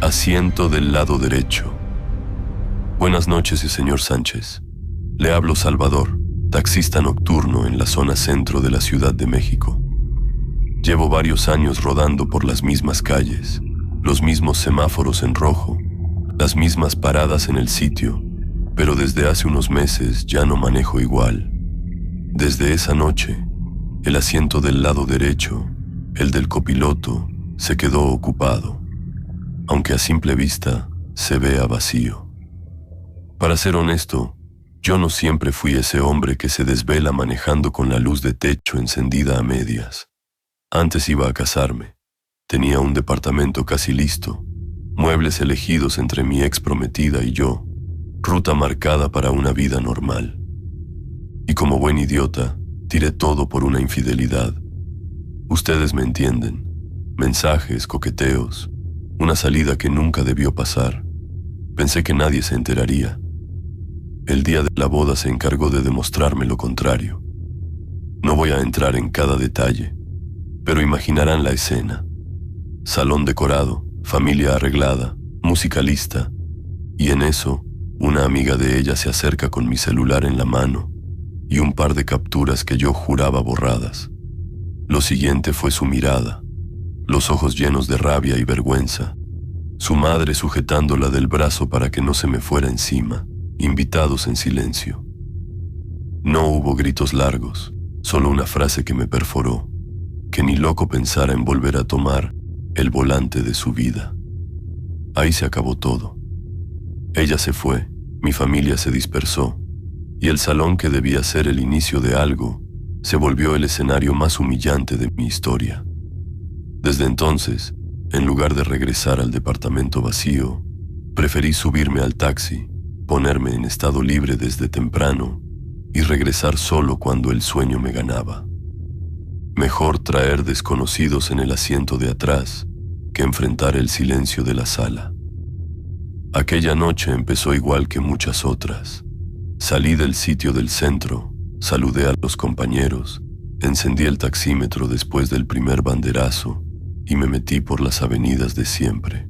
Asiento del lado derecho. Buenas noches, señor Sánchez. Le hablo Salvador, taxista nocturno en la zona centro de la Ciudad de México. Llevo varios años rodando por las mismas calles, los mismos semáforos en rojo, las mismas paradas en el sitio, pero desde hace unos meses ya no manejo igual. Desde esa noche, el asiento del lado derecho, el del copiloto, se quedó ocupado, aunque a simple vista se vea vacío. Para ser honesto, yo no siempre fui ese hombre que se desvela manejando con la luz de techo encendida a medias. Antes iba a casarme. Tenía un departamento casi listo, muebles elegidos entre mi ex prometida y yo, ruta marcada para una vida normal. Y como buen idiota, tiré todo por una infidelidad. Ustedes me entienden. Mensajes, coqueteos, una salida que nunca debió pasar. Pensé que nadie se enteraría. El día de la boda se encargó de demostrarme lo contrario. No voy a entrar en cada detalle, pero imaginarán la escena. Salón decorado, familia arreglada, música lista, y en eso, una amiga de ella se acerca con mi celular en la mano y un par de capturas que yo juraba borradas. Lo siguiente fue su mirada, los ojos llenos de rabia y vergüenza, su madre sujetándola del brazo para que no se me fuera encima, invitados en silencio. No hubo gritos largos, solo una frase que me perforó, que ni loco pensara en volver a tomar el volante de su vida. Ahí se acabó todo. Ella se fue, mi familia se dispersó, y el salón que debía ser el inicio de algo, se volvió el escenario más humillante de mi historia. Desde entonces, en lugar de regresar al departamento vacío, preferí subirme al taxi, ponerme en estado libre desde temprano y regresar solo cuando el sueño me ganaba. Mejor traer desconocidos en el asiento de atrás que enfrentar el silencio de la sala. Aquella noche empezó igual que muchas otras. Salí del sitio del centro, saludé a los compañeros, encendí el taxímetro después del primer banderazo y me metí por las avenidas de siempre.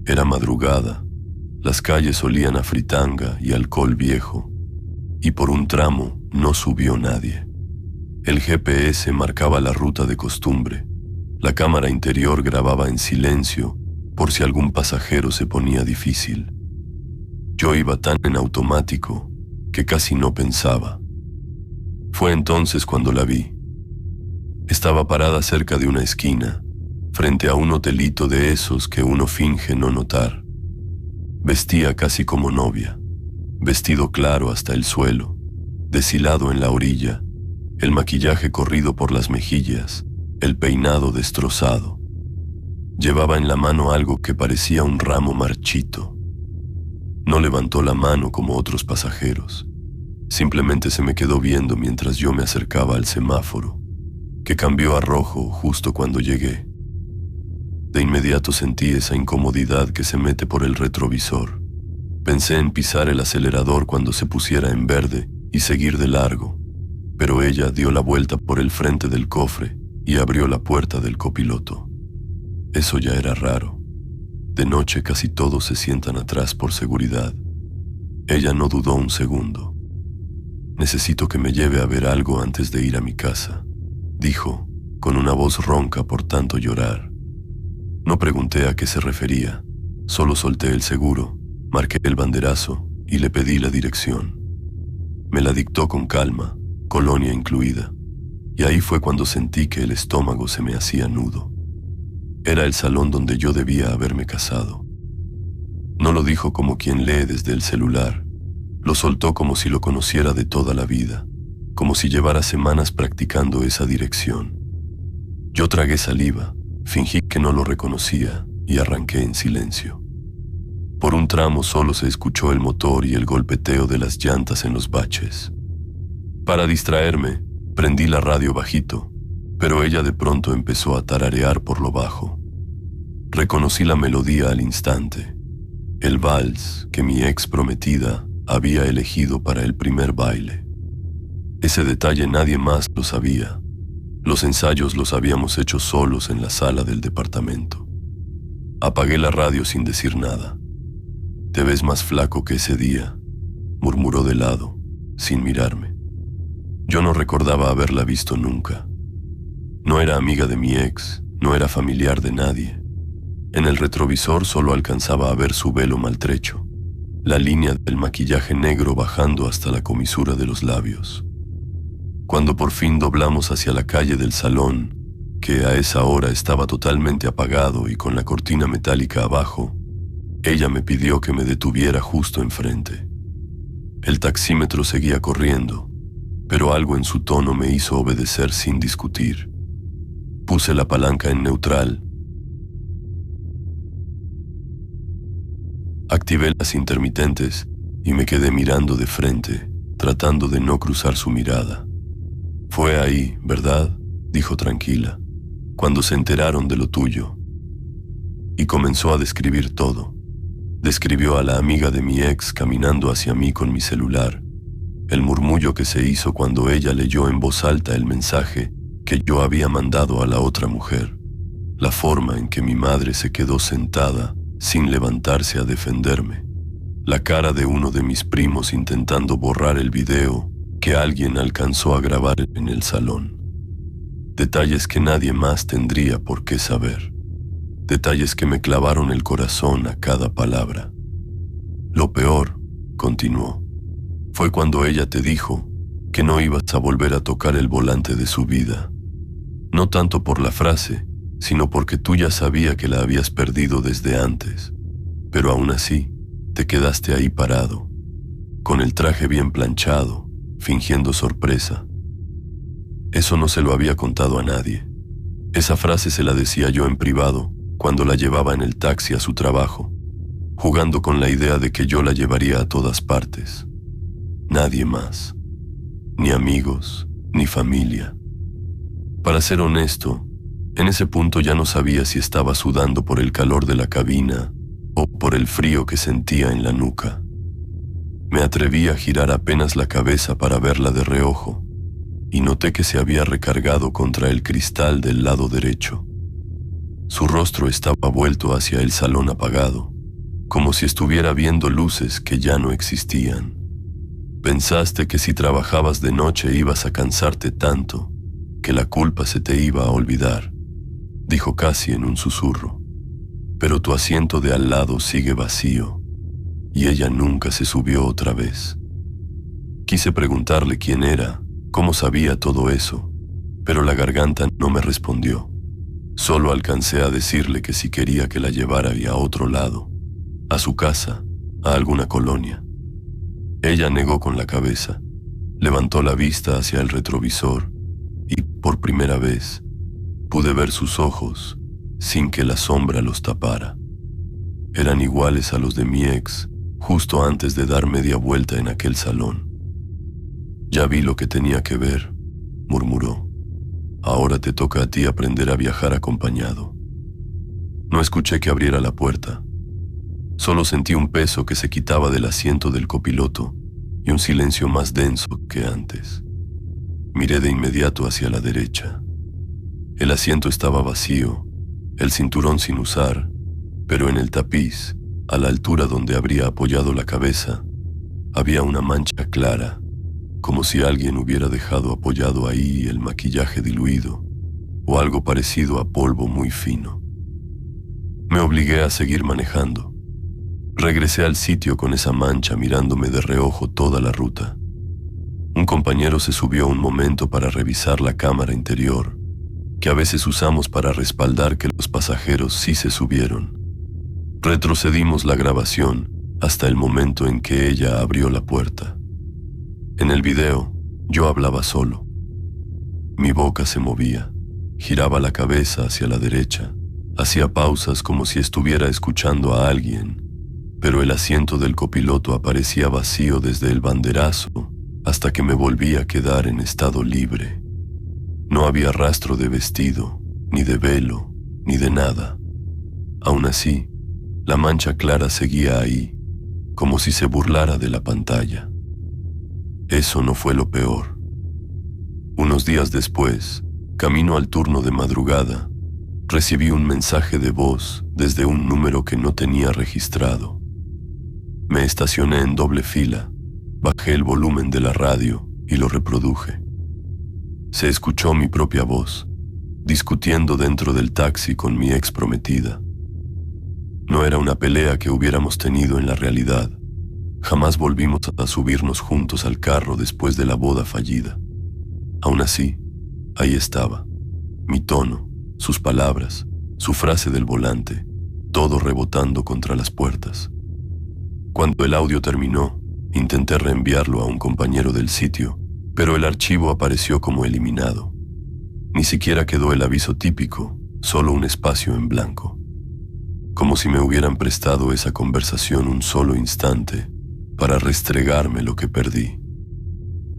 Era madrugada, las calles olían a fritanga y alcohol viejo, y por un tramo no subió nadie. El GPS marcaba la ruta de costumbre, la cámara interior grababa en silencio por si algún pasajero se ponía difícil. Yo iba tan en automático que casi no pensaba. Fue entonces cuando la vi. Estaba parada cerca de una esquina, frente a un hotelito de esos que uno finge no notar. Vestía casi como novia, vestido claro hasta el suelo, deshilado en la orilla, el maquillaje corrido por las mejillas, el peinado destrozado. Llevaba en la mano algo que parecía un ramo marchito. No levantó la mano como otros pasajeros. Simplemente se me quedó viendo mientras yo me acercaba al semáforo, que cambió a rojo justo cuando llegué. De inmediato sentí esa incomodidad que se mete por el retrovisor. Pensé en pisar el acelerador cuando se pusiera en verde y seguir de largo, pero ella dio la vuelta por el frente del cofre y abrió la puerta del copiloto. Eso ya era raro. De noche casi todos se sientan atrás por seguridad. Ella no dudó un segundo. «Necesito que me lleve a ver algo antes de ir a mi casa», dijo, con una voz ronca por tanto llorar. No pregunté a qué se refería, solo solté el seguro, marqué el banderazo y le pedí la dirección. Me la dictó con calma, colonia incluida, y ahí fue cuando sentí que el estómago se me hacía nudo. Era el salón donde yo debía haberme casado. No lo dijo como quien lee desde el celular, lo soltó como si lo conociera de toda la vida, como si llevara semanas practicando esa dirección. Yo tragué saliva, fingí que no lo reconocía y arranqué en silencio. Por un tramo solo se escuchó el motor y el golpeteo de las llantas en los baches. Para distraerme, prendí la radio bajito, pero ella de pronto empezó a tararear por lo bajo. Reconocí la melodía al instante, el vals que mi ex prometida había elegido para el primer baile. Ese detalle nadie más lo sabía. Los ensayos los habíamos hecho solos en la sala del departamento. Apagué la radio sin decir nada. «Te ves más flaco que ese día», murmuró de lado, sin mirarme. Yo no recordaba haberla visto nunca. No era amiga de mi ex, no era familiar de nadie. En el retrovisor solo alcanzaba a ver su velo maltrecho, la línea del maquillaje negro bajando hasta la comisura de los labios. Cuando por fin doblamos hacia la calle del salón, que a esa hora estaba totalmente apagado y con la cortina metálica abajo, ella me pidió que me detuviera justo enfrente. El taxímetro seguía corriendo, pero algo en su tono me hizo obedecer sin discutir. Puse la palanca en neutral, activé las intermitentes y me quedé mirando de frente, tratando de no cruzar su mirada. «Fue ahí, ¿verdad?», dijo tranquila, «cuando se enteraron de lo tuyo». Y comenzó a describir todo. Describió a la amiga de mi ex caminando hacia mí con mi celular, el murmullo que se hizo cuando ella leyó en voz alta el mensaje que yo había mandado a la otra mujer, la forma en que mi madre se quedó sentada sin levantarse a defenderme, la cara de uno de mis primos intentando borrar el video que alguien alcanzó a grabar en el salón. Detalles que nadie más tendría por qué saber. Detalles que me clavaron el corazón a cada palabra. «Lo peor», continuó, «fue cuando ella te dijo que no ibas a volver a tocar el volante de su vida. No tanto por la frase, sino porque tú ya sabías que la habías perdido desde antes. Pero aún así, te quedaste ahí parado, con el traje bien planchado, fingiendo sorpresa. Eso no se lo había contado a nadie. Esa frase se la decía yo en privado cuando la llevaba en el taxi a su trabajo, jugando con la idea de que yo la llevaría a todas partes. Nadie más. Ni amigos, ni familia. Para ser honesto, en ese punto ya no sabía si estaba sudando por el calor de la cabina o por el frío que sentía en la nuca. Me atreví a girar apenas la cabeza para verla de reojo y noté que se había recargado contra el cristal del lado derecho. Su rostro estaba vuelto hacia el salón apagado, como si estuviera viendo luces que ya no existían. «Pensaste que si trabajabas de noche ibas a cansarte tanto que la culpa se te iba a olvidar», dijo casi en un susurro. «Pero tu asiento de al lado sigue vacío y ella nunca se subió otra vez». Quise preguntarle quién era, cómo sabía todo eso, pero la garganta no me respondió. Solo alcancé a decirle que si quería que la llevara a otro lado, a su casa, a alguna colonia. Ella negó con la cabeza, levantó la vista hacia el retrovisor y, por primera vez, pude ver sus ojos sin que la sombra los tapara. Eran iguales a los de mi ex justo antes de dar media vuelta en aquel salón. «Ya vi lo que tenía que ver», murmuró. «Ahora te toca a ti aprender a viajar acompañado». No escuché que abriera la puerta. Solo sentí un peso que se quitaba del asiento del copiloto y un silencio más denso que antes. Miré de inmediato hacia la derecha. El asiento estaba vacío, el cinturón sin usar, pero en el tapiz, a la altura donde habría apoyado la cabeza, había una mancha clara, como si alguien hubiera dejado apoyado ahí el maquillaje diluido o algo parecido a polvo muy fino. Me obligué a seguir manejando. Regresé al sitio con esa mancha mirándome de reojo toda la ruta. Un compañero se subió un momento para revisar la cámara interior, que a veces usamos para respaldar que los pasajeros sí se subieron. Retrocedimos la grabación hasta el momento en que ella abrió la puerta. En el video, yo hablaba solo. Mi boca se movía, giraba la cabeza hacia la derecha, hacía pausas como si estuviera escuchando a alguien, pero el asiento del copiloto aparecía vacío desde el banderazo hasta que me volví a quedar en estado libre. No había rastro de vestido, ni de velo, ni de nada. Aún así, la mancha clara seguía ahí, como si se burlara de la pantalla. Eso no fue lo peor. Unos días después, camino al turno de madrugada, recibí un mensaje de voz desde un número que no tenía registrado. Me estacioné en doble fila, bajé el volumen de la radio y lo reproduje. Se escuchó mi propia voz, discutiendo dentro del taxi con mi ex prometida. No era una pelea que hubiéramos tenido en la realidad. Jamás volvimos a subirnos juntos al carro después de la boda fallida. Aún así, ahí estaba, mi tono, sus palabras, su frase del volante, todo rebotando contra las puertas. Cuando el audio terminó, intenté reenviarlo a un compañero del sitio, pero el archivo apareció como eliminado. Ni siquiera quedó el aviso típico, solo un espacio en blanco. Como si me hubieran prestado esa conversación un solo instante para restregarme lo que perdí.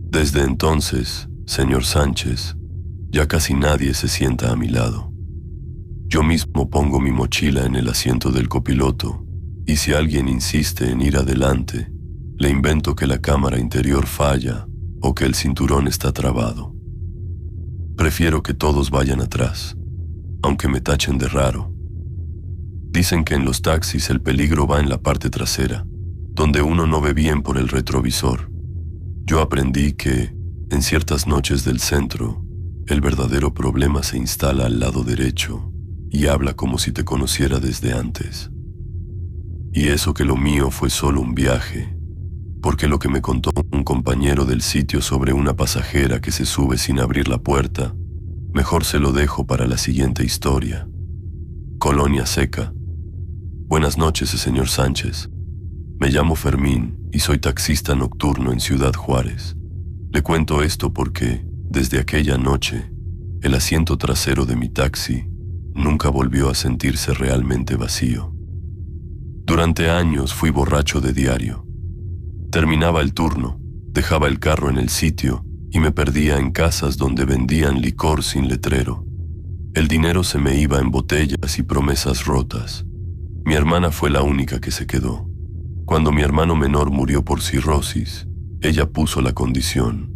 Desde entonces, señor Sánchez, ya casi nadie se sienta a mi lado. Yo mismo pongo mi mochila en el asiento del copiloto y si alguien insiste en ir adelante, le invento que la cámara interior falla o que el cinturón está trabado. Prefiero que todos vayan atrás, aunque me tachen de raro. Dicen que en los taxis el peligro va en la parte trasera, donde uno no ve bien por el retrovisor. Yo aprendí que, en ciertas noches del centro, el verdadero problema se instala al lado derecho y habla como si te conociera desde antes. Y eso que lo mío fue solo un viaje, porque lo que me contó un compañero del sitio sobre una pasajera que se sube sin abrir la puerta, mejor se lo dejo para la siguiente historia. Colonia Seca. Buenas noches, señor Sánchez. Me llamo Fermín y soy taxista nocturno en Ciudad Juárez. Le cuento esto porque, desde aquella noche, el asiento trasero de mi taxi nunca volvió a sentirse realmente vacío. Durante años fui borracho de diario. Terminaba el turno, dejaba el carro en el sitio y me perdía en casas donde vendían licor sin letrero. El dinero se me iba en botellas y promesas rotas. Mi hermana fue la única que se quedó. Cuando mi hermano menor murió por cirrosis, ella puso la condición.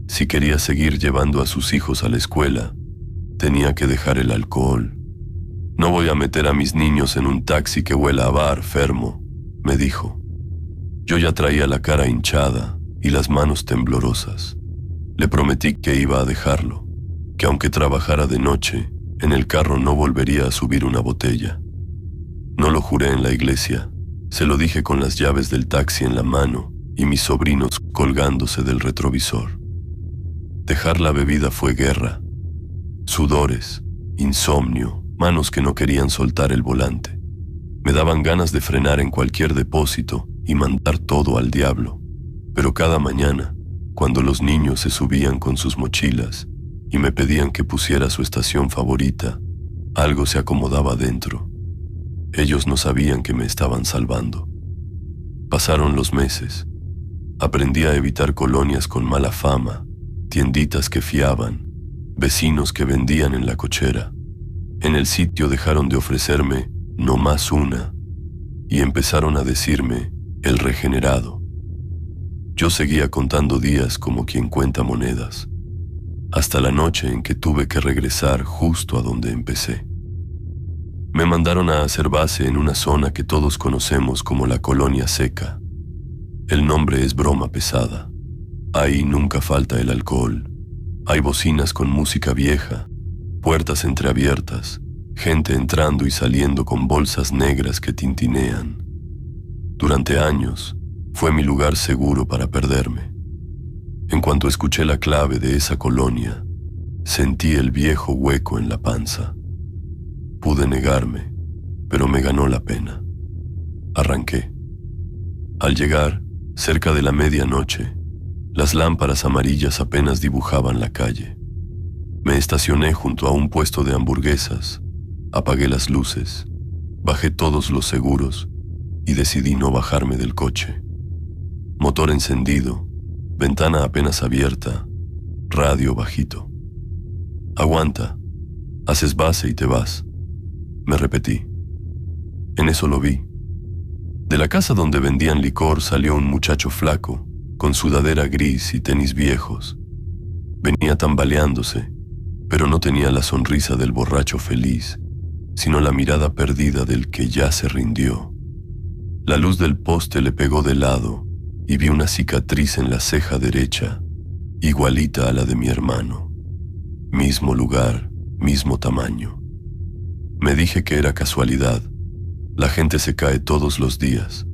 Si quería seguir llevando a sus hijos a la escuela, tenía que dejar el alcohol. No voy a meter a mis niños en un taxi que huela a bar, Fermo, me dijo. Yo ya traía la cara hinchada y las manos temblorosas. Le prometí que iba a dejarlo, que aunque trabajara de noche, en el carro no volvería a subir una botella. No lo juré en la iglesia, se lo dije con las llaves del taxi en la mano y mis sobrinos colgándose del retrovisor. Dejar la bebida fue guerra, sudores, insomnio, manos que no querían soltar el volante. Me daban ganas de frenar en cualquier depósito y mandar todo al diablo, pero cada mañana, cuando los niños se subían con sus mochilas y me pedían que pusiera su estación favorita, algo se acomodaba dentro. Ellos no sabían que me estaban salvando. Pasaron los meses. Aprendí a evitar colonias con mala fama, tienditas que fiaban, vecinos que vendían en la cochera. En el sitio dejaron de ofrecerme no más una y empezaron a decirme el regenerado. Yo seguía contando días como quien cuenta monedas, hasta la noche en que tuve que regresar justo a donde empecé. Me mandaron a hacer base en una zona que todos conocemos como la Colonia Seca. El nombre es broma pesada. Ahí nunca falta el alcohol. Hay bocinas con música vieja, puertas entreabiertas, gente entrando y saliendo con bolsas negras que tintinean. Durante años, fue mi lugar seguro para perderme. En cuanto escuché la clave de esa colonia, sentí el viejo hueco en la panza. Pude negarme, pero me ganó la pena. Arranqué. Al llegar, cerca de la medianoche, las lámparas amarillas apenas dibujaban la calle. Me estacioné junto a un puesto de hamburguesas, apagué las luces, bajé todos los seguros y decidí no bajarme del coche. Motor encendido, ventana apenas abierta, radio bajito. Aguanta, haces base y te vas, me repetí. En eso lo vi. De la casa donde vendían licor salió un muchacho flaco, con sudadera gris y tenis viejos. Venía tambaleándose, pero no tenía la sonrisa del borracho feliz, sino la mirada perdida del que ya se rindió. La luz del poste le pegó de lado y vi una cicatriz en la ceja derecha, igualita a la de mi hermano. Mismo lugar, mismo tamaño. Me dije que era casualidad. La gente se cae todos los días.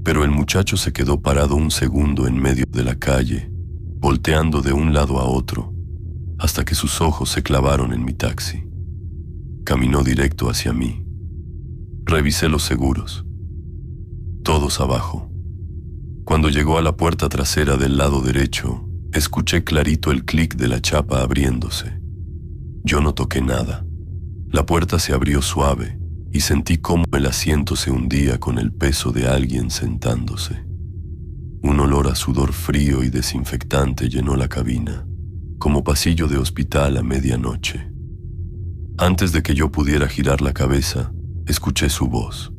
Pero el muchacho se quedó parado un segundo en medio de la calle, volteando de un lado a otro, hasta que sus ojos se clavaron en mi taxi. Caminó directo hacia mí. Revisé los seguros. Todos abajo. Cuando llegó a la puerta trasera del lado derecho, escuché clarito el clic de la chapa abriéndose. Yo no toqué nada. La puerta se abrió suave y sentí cómo el asiento se hundía con el peso de alguien sentándose. Un olor a sudor frío y desinfectante llenó la cabina, como pasillo de hospital a medianoche. Antes de que yo pudiera girar la cabeza, escuché su voz.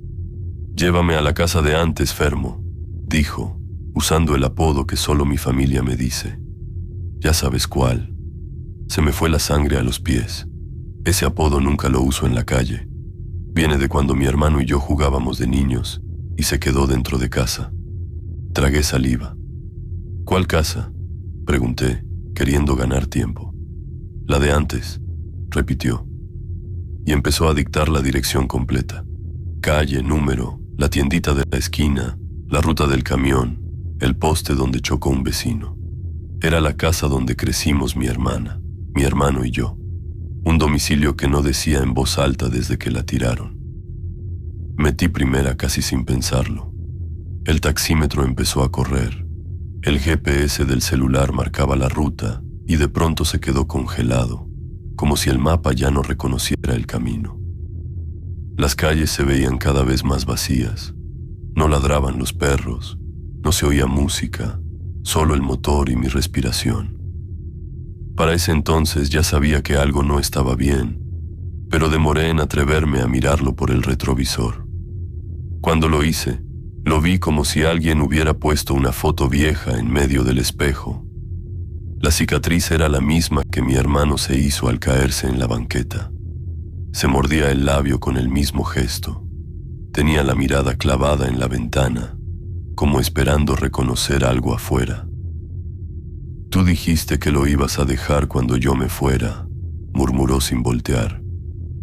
«Llévame a la casa de antes, Fermo», dijo, usando el apodo que solo mi familia me dice. Ya sabes cuál. Se me fue la sangre a los pies. Ese apodo nunca lo uso en la calle. Viene de cuando mi hermano y yo jugábamos de niños y se quedó dentro de casa. Tragué saliva. «¿Cuál casa?», pregunté, queriendo ganar tiempo. «La de antes», repitió, y empezó a dictar la dirección completa. Calle, número, la tiendita de la esquina, la ruta del camión, el poste donde chocó un vecino. Era la casa donde crecimos mi hermana, mi hermano y yo. Un domicilio que no decía en voz alta desde que la tiraron. Metí primera casi sin pensarlo. El taxímetro empezó a correr. El GPS del celular marcaba la ruta y de pronto se quedó congelado, como si el mapa ya no reconociera el camino. Las calles se veían cada vez más vacías. No ladraban los perros, no se oía música, solo el motor y mi respiración. Para ese entonces ya sabía que algo no estaba bien, pero demoré en atreverme a mirarlo por el retrovisor. Cuando lo hice, lo vi como si alguien hubiera puesto una foto vieja en medio del espejo. La cicatriz era la misma que mi hermano se hizo al caerse en la banqueta. Se mordía el labio con el mismo gesto. Tenía la mirada clavada en la ventana, como esperando reconocer algo afuera. «Tú dijiste que lo ibas a dejar cuando yo me fuera», murmuró sin voltear.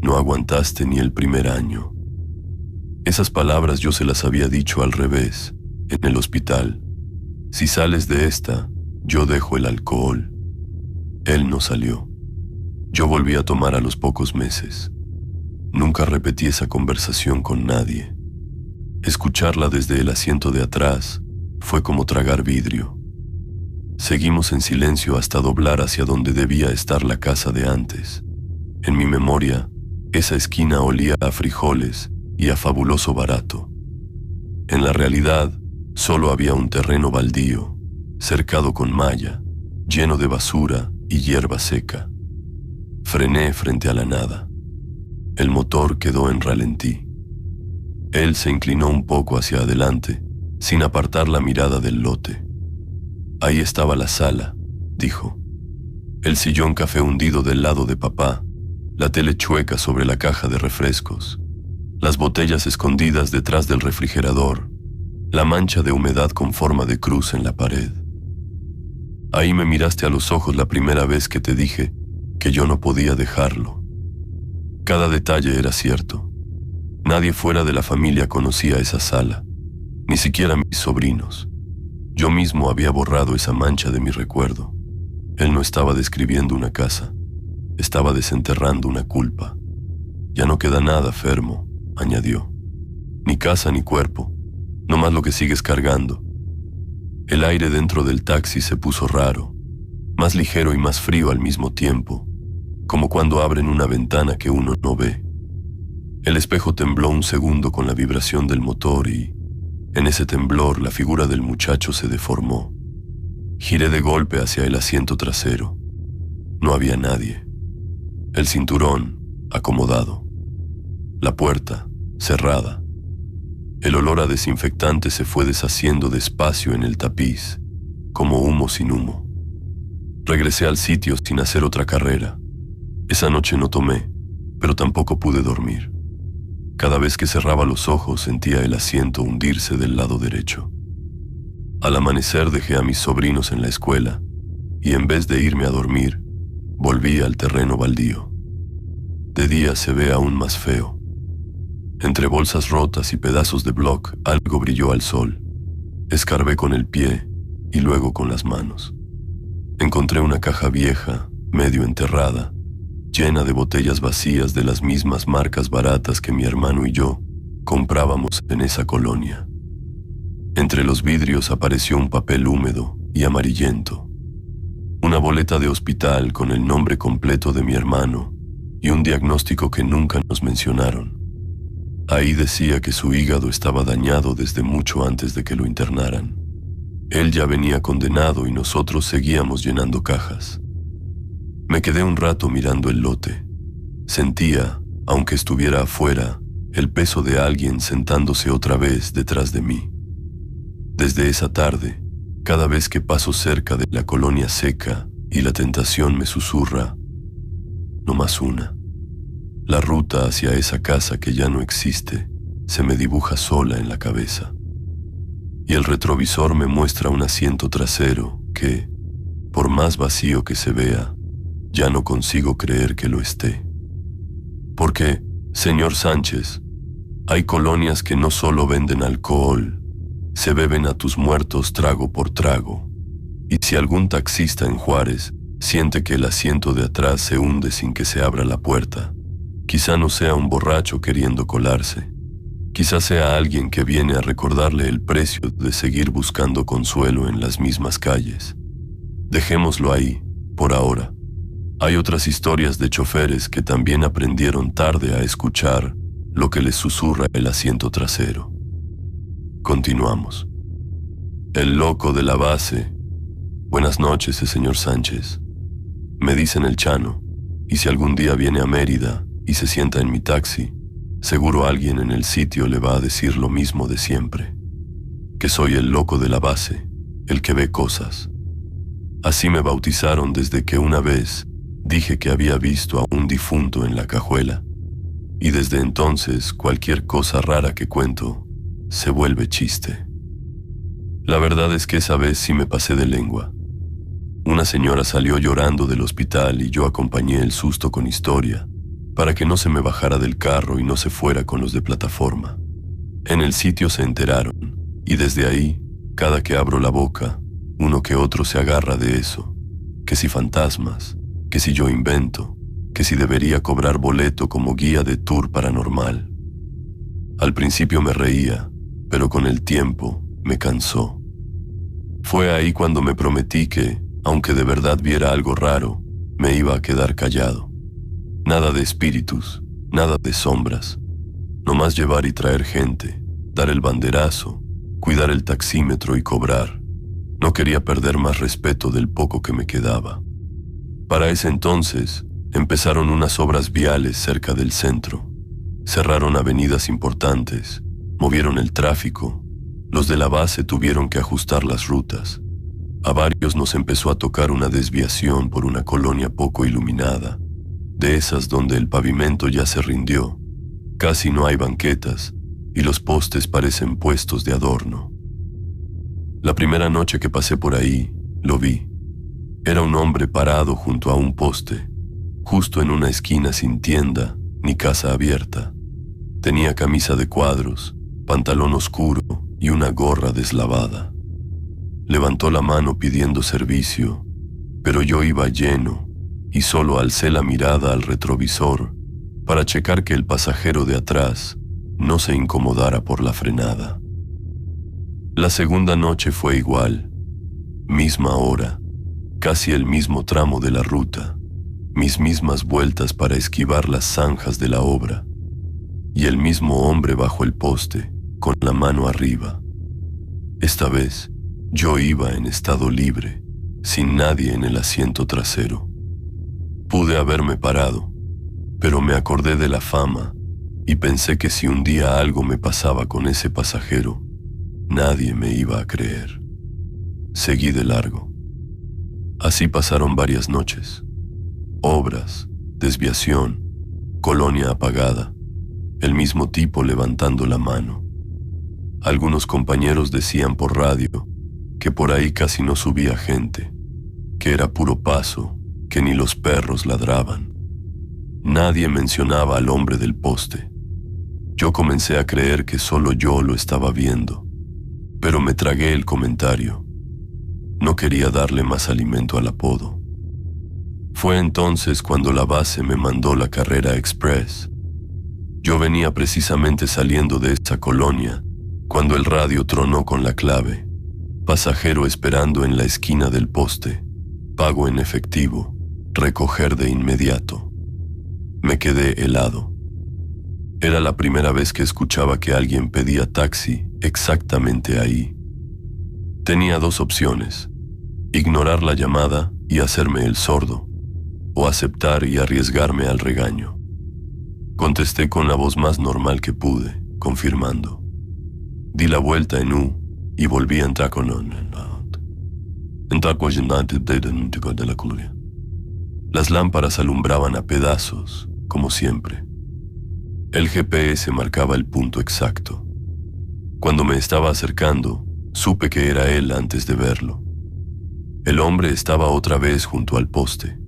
«No aguantaste ni el primer año». Esas palabras yo se las había dicho al revés, en el hospital. «Si sales de esta, yo dejo el alcohol». Él no salió. Yo volví a tomar a los pocos meses. Nunca repetí esa conversación con nadie. Escucharla desde el asiento de atrás fue como tragar vidrio. Seguimos en silencio hasta doblar hacia donde debía estar la casa de antes. En mi memoria, esa esquina olía a frijoles y a fabuloso barato. En la realidad, solo había un terreno baldío, cercado con malla, lleno de basura y hierba seca. Frené frente a la nada. El motor quedó en ralentí. Él se inclinó un poco hacia adelante, sin apartar la mirada del lote. «Ahí estaba la sala», dijo. El sillón café hundido del lado de papá, la tele chueca sobre la caja de refrescos, las botellas escondidas detrás del refrigerador, la mancha de humedad con forma de cruz en la pared. Ahí me miraste a los ojos la primera vez que te dije que yo no podía dejarlo. Cada detalle era cierto. Nadie fuera de la familia conocía esa sala, ni siquiera mis sobrinos. Yo mismo había borrado esa mancha de mi recuerdo. Él no estaba describiendo una casa, estaba desenterrando una culpa. «Ya no queda nada, Fermo», añadió. «Ni casa ni cuerpo, no más lo que sigues cargando». El aire dentro del taxi se puso raro, más ligero y más frío al mismo tiempo, como cuando abren una ventana que uno no ve. El espejo tembló un segundo con la vibración del motor y, en ese temblor, la figura del muchacho se deformó. Giré de golpe hacia el asiento trasero. No había nadie. El cinturón, acomodado. La puerta, cerrada. El olor a desinfectante se fue deshaciendo despacio en el tapiz, como humo sin humo. Regresé al sitio sin hacer otra carrera. Esa noche no tomé, pero tampoco pude dormir. Cada vez que cerraba los ojos sentía el asiento hundirse del lado derecho. Al amanecer dejé a mis sobrinos en la escuela y en vez de irme a dormir, volví al terreno baldío. De día se ve aún más feo. Entre bolsas rotas y pedazos de bloc algo brilló al sol. Escarbé con el pie y luego con las manos. Encontré una caja vieja, medio enterrada, llena de botellas vacías de las mismas marcas baratas que mi hermano y yo comprábamos en esa colonia. Entre los vidrios apareció un papel húmedo y amarillento, una boleta de hospital con el nombre completo de mi hermano y un diagnóstico que nunca nos mencionaron. Ahí decía que su hígado estaba dañado desde mucho antes de que lo internaran. Él ya venía condenado y nosotros seguíamos llenando cajas. Me quedé un rato mirando el lote. Sentía, aunque estuviera afuera, el peso de alguien sentándose otra vez detrás de mí. Desde esa tarde, cada vez que paso cerca de la colonia seca y la tentación me susurra, no más una. La ruta hacia esa casa que ya no existe se me dibuja sola en la cabeza. Y el retrovisor me muestra un asiento trasero que, por más vacío que se vea, ya no consigo creer que lo esté. Porque, señor Sánchez, hay colonias que no solo venden alcohol, se beben a tus muertos trago por trago. Y si algún taxista en Juárez siente que el asiento de atrás se hunde sin que se abra la puerta, quizá no sea un borracho queriendo colarse. Quizá sea alguien que viene a recordarle el precio de seguir buscando consuelo en las mismas calles. Dejémoslo ahí, por ahora. Hay otras historias de choferes que también aprendieron tarde a escuchar lo que les susurra el asiento trasero. Continuamos. El loco de la base. Buenas noches, señor Sánchez. Me dicen el Chano, y si algún día viene a Mérida y se sienta en mi taxi, seguro alguien en el sitio le va a decir lo mismo de siempre, que soy el loco de la base, el que ve cosas. Así me bautizaron desde que una vez dije que había visto a un difunto en la cajuela, y desde entonces cualquier cosa rara que cuento se vuelve chiste. La verdad es que esa vez sí me pasé de lengua. Una señora salió llorando del hospital y yo acompañé el susto con historia, para que no se me bajara del carro y no se fuera con los de plataforma. En el sitio se enteraron, y desde ahí, cada que abro la boca, uno que otro se agarra de eso, que si fantasmas, que si yo invento, que si debería cobrar boleto como guía de tour paranormal. Al principio me reía, pero con el tiempo me cansó. Fue ahí cuando me prometí que, aunque de verdad viera algo raro, me iba a quedar callado. Nada de espíritus, nada de sombras. Nomás llevar y traer gente, dar el banderazo, cuidar el taxímetro y cobrar. No quería perder más respeto del poco que me quedaba. Para ese entonces, empezaron unas obras viales cerca del centro. Cerraron avenidas importantes, movieron el tráfico. Los de la base tuvieron que ajustar las rutas. A varios nos empezó a tocar una desviación por una colonia poco iluminada, de esas donde el pavimento ya se rindió. Casi no hay banquetas y los postes parecen puestos de adorno. La primera noche que pasé por ahí, lo vi. Era un hombre parado junto a un poste, justo en una esquina sin tienda ni casa abierta. Tenía camisa de cuadros, pantalón oscuro y una gorra deslavada. Levantó la mano pidiendo servicio, pero yo iba lleno y solo alcé la mirada al retrovisor para checar que el pasajero de atrás no se incomodara por la frenada. La segunda noche fue igual, misma hora, casi el mismo tramo de la ruta, mis mismas vueltas para esquivar las zanjas de la obra, y el mismo hombre bajo el poste, con la mano arriba. Esta vez, yo iba en estado libre, sin nadie en el asiento trasero. Pude haberme parado, pero me acordé de la fama y pensé que si un día algo me pasaba con ese pasajero, nadie me iba a creer. Seguí de largo. Así pasaron varias noches. Obras, desviación, Colonia apagada, el mismo tipo levantando la mano. Algunos compañeros decían por radio que por ahí casi no subía gente, que era puro paso, que ni los perros ladraban. Nadie mencionaba al hombre del poste. Yo comencé a creer que solo yo lo estaba viendo, pero me tragué el comentario. No quería darle más alimento al apodo. Fue entonces cuando la base me mandó la carrera express. Yo venía precisamente saliendo de esa colonia cuando el radio tronó con la clave: pasajero esperando en la esquina del poste, pago en efectivo, recoger de inmediato. Me quedé helado. Era la primera vez que escuchaba que alguien pedía taxi exactamente ahí. Tenía dos opciones: ignorar la llamada y hacerme el sordo, o aceptar y arriesgarme al regaño. Contesté con la voz más normal que pude, confirmando. Di la vuelta en U y volví a entrar con de la colonia. Las lámparas alumbraban a pedazos, como siempre. El GPS marcaba el punto exacto. Cuando me estaba acercando, supe que era él antes de verlo. El hombre estaba otra vez junto al poste,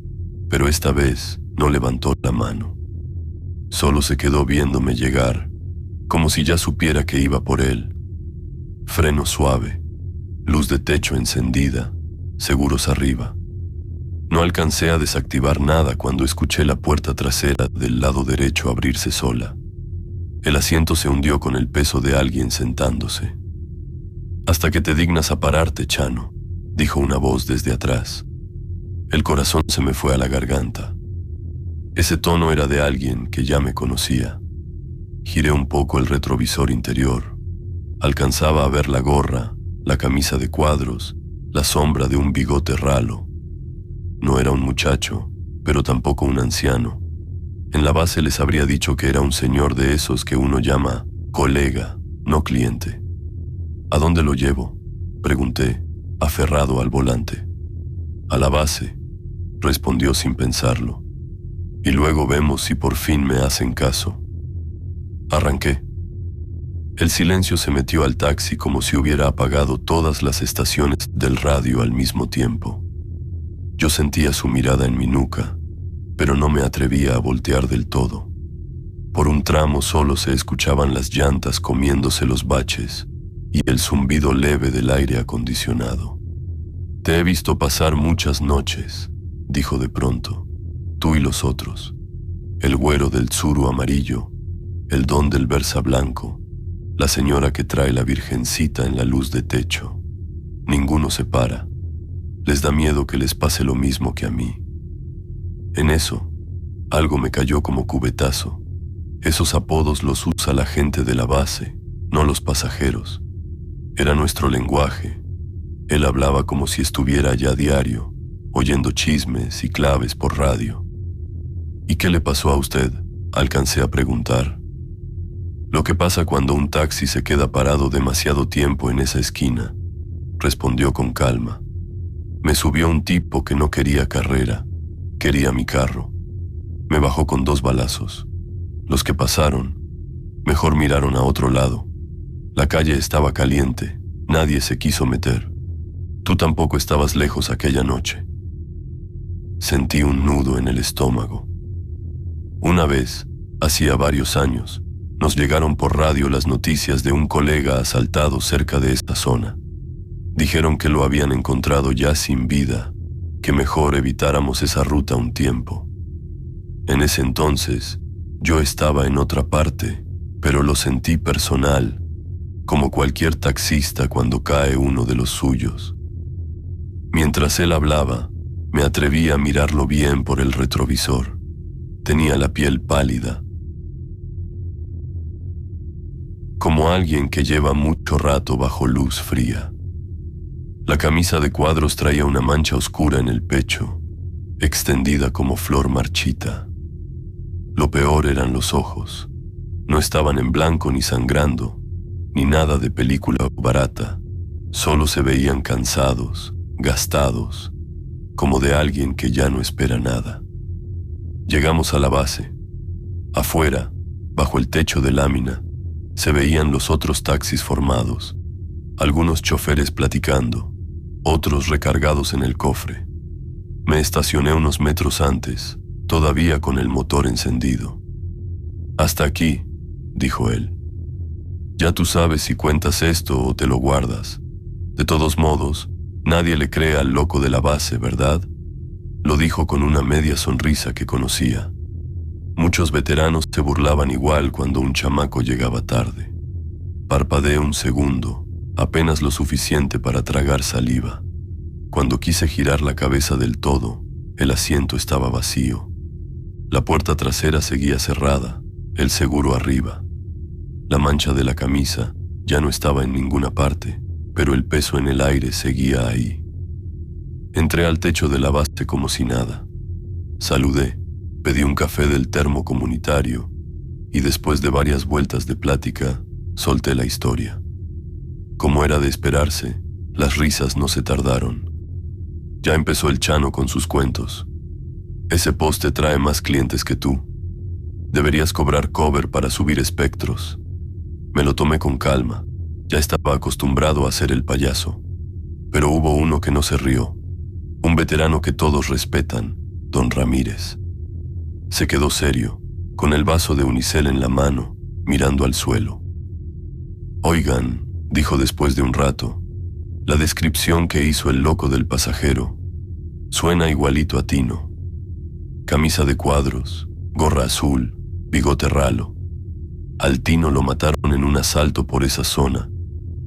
pero esta vez no levantó la mano. Solo se quedó viéndome llegar, como si ya supiera que iba por él. Freno suave, luz de techo encendida, seguros arriba. No alcancé a desactivar nada cuando escuché la puerta trasera del lado derecho abrirse sola. El asiento se hundió con el peso de alguien sentándose. «Hasta que te dignas a pararte, Chano», dijo una voz desde atrás. El corazón se me fue a la garganta. Ese tono era de alguien que ya me conocía. Giré un poco el retrovisor interior. Alcanzaba a ver la gorra, la camisa de cuadros, la sombra de un bigote ralo. No era un muchacho, pero tampoco un anciano. En la base les habría dicho que era un señor de esos que uno llama colega, no cliente. «¿A dónde lo llevo?», pregunté, aferrado al volante. «A la base», respondió sin pensarlo. «Y luego vemos si por fin me hacen caso». Arranqué. El silencio se metió al taxi como si hubiera apagado todas las estaciones del radio al mismo tiempo. Yo sentía su mirada en mi nuca, pero no me atrevía a voltear del todo. Por un tramo solo se escuchaban las llantas comiéndose los baches y el zumbido leve del aire acondicionado. «Te he visto pasar muchas noches», dijo de pronto, «tú y los otros. El güero del tsuru amarillo, el don del Versa blanco, la señora que trae la virgencita en la luz de techo. Ninguno se para. Les da miedo que les pase lo mismo que a mí». En eso, algo me cayó como cubetazo. Esos apodos los usa la gente de la base, no los pasajeros. Era nuestro lenguaje. Él hablaba como si estuviera allá a diario, oyendo chismes y claves por radio. «¿Y qué le pasó a usted?», alcancé a preguntar. «Lo que pasa cuando un taxi se queda parado demasiado tiempo en esa esquina», respondió con calma. «Me subió un tipo que no quería carrera, quería mi carro. Me bajó con 2 balazos. Los que pasaron, mejor miraron a otro lado. La calle estaba caliente, nadie se quiso meter. Tú tampoco estabas lejos aquella noche». Sentí un nudo en el estómago. Una vez, hacía varios años, nos llegaron por radio las noticias de un colega asaltado cerca de esta zona. Dijeron que lo habían encontrado ya sin vida, que mejor evitáramos esa ruta un tiempo. En ese entonces, yo estaba en otra parte, pero lo sentí personal, como cualquier taxista cuando cae uno de los suyos. Mientras él hablaba, me atreví a mirarlo bien por el retrovisor. Tenía la piel pálida, como alguien que lleva mucho rato bajo luz fría. La camisa de cuadros traía una mancha oscura en el pecho, extendida como flor marchita. Lo peor eran los ojos. No estaban en blanco ni sangrando, ni nada de película barata. Solo se veían cansados, gastados, como de alguien que ya no espera nada. Llegamos a la base. Afuera, bajo el techo de lámina, se veían los otros taxis formados, algunos choferes platicando, otros recargados en el cofre. Me estacioné unos metros antes, todavía con el motor encendido. «Hasta aquí», dijo él. «Ya tú sabes si cuentas esto o te lo guardas. De todos modos, nadie le cree al loco de la base, ¿verdad?», lo dijo con una media sonrisa que conocía. Muchos veteranos se burlaban igual cuando un chamaco llegaba tarde. Parpadeé un segundo, apenas lo suficiente para tragar saliva. Cuando quise girar la cabeza del todo, el asiento estaba vacío. La puerta trasera seguía cerrada, el seguro arriba. La mancha de la camisa ya no estaba en ninguna parte, pero el peso en el aire seguía ahí. Entré al techo de la base como si nada. Saludé, pedí un café del termo comunitario y después de varias vueltas de plática, solté la historia. Como era de esperarse, las risas no se tardaron. Ya empezó el Chano con sus cuentos. «Ese poste trae más clientes que tú. Deberías cobrar cover para subir espectros». Me lo tomé con calma. Ya estaba acostumbrado a ser el payaso. Pero hubo uno que no se rió. Un veterano que todos respetan, don Ramírez. Se quedó serio, con el vaso de unicel en la mano, mirando al suelo. «Oigan», dijo después de un rato, «la descripción que hizo el loco del pasajero suena igualito a Tino. Camisa de cuadros, gorra azul, bigote ralo. Al Tino lo mataron en un asalto por esa zona,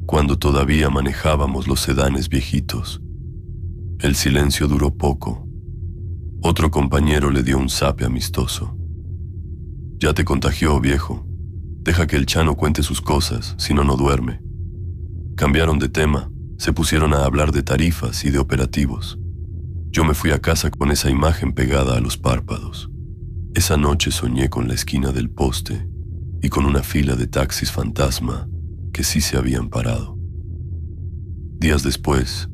cuando todavía manejábamos los sedanes viejitos». El silencio duró poco. Otro compañero le dio un zape amistoso. «Ya te contagió, viejo. Deja que el Chano cuente sus cosas, si no, no duerme». Cambiaron de tema, se pusieron a hablar de tarifas y de operativos. Yo me fui a casa con esa imagen pegada a los párpados. Esa noche soñé con la esquina del poste y con una fila de taxis fantasma que sí se habían parado. Días después,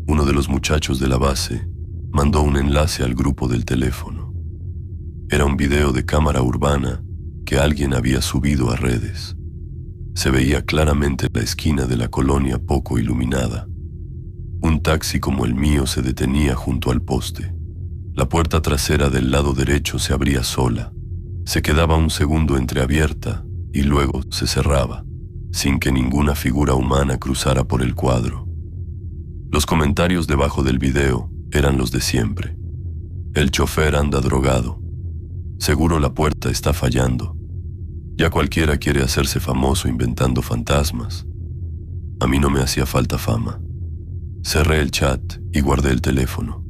uno de los muchachos de la base mandó un enlace al grupo del teléfono. Era un video de cámara urbana que alguien había subido a redes. Se veía claramente la esquina de la colonia poco iluminada. Un taxi como el mío se detenía junto al poste. La puerta trasera del lado derecho se abría sola. Se quedaba un segundo entreabierta y luego se cerraba, sin que ninguna figura humana cruzara por el cuadro. Los comentarios debajo del video eran los de siempre. «El chofer anda drogado. Seguro la puerta está fallando. Ya cualquiera quiere hacerse famoso inventando fantasmas». A mí no me hacía falta fama. Cerré el chat y guardé el teléfono.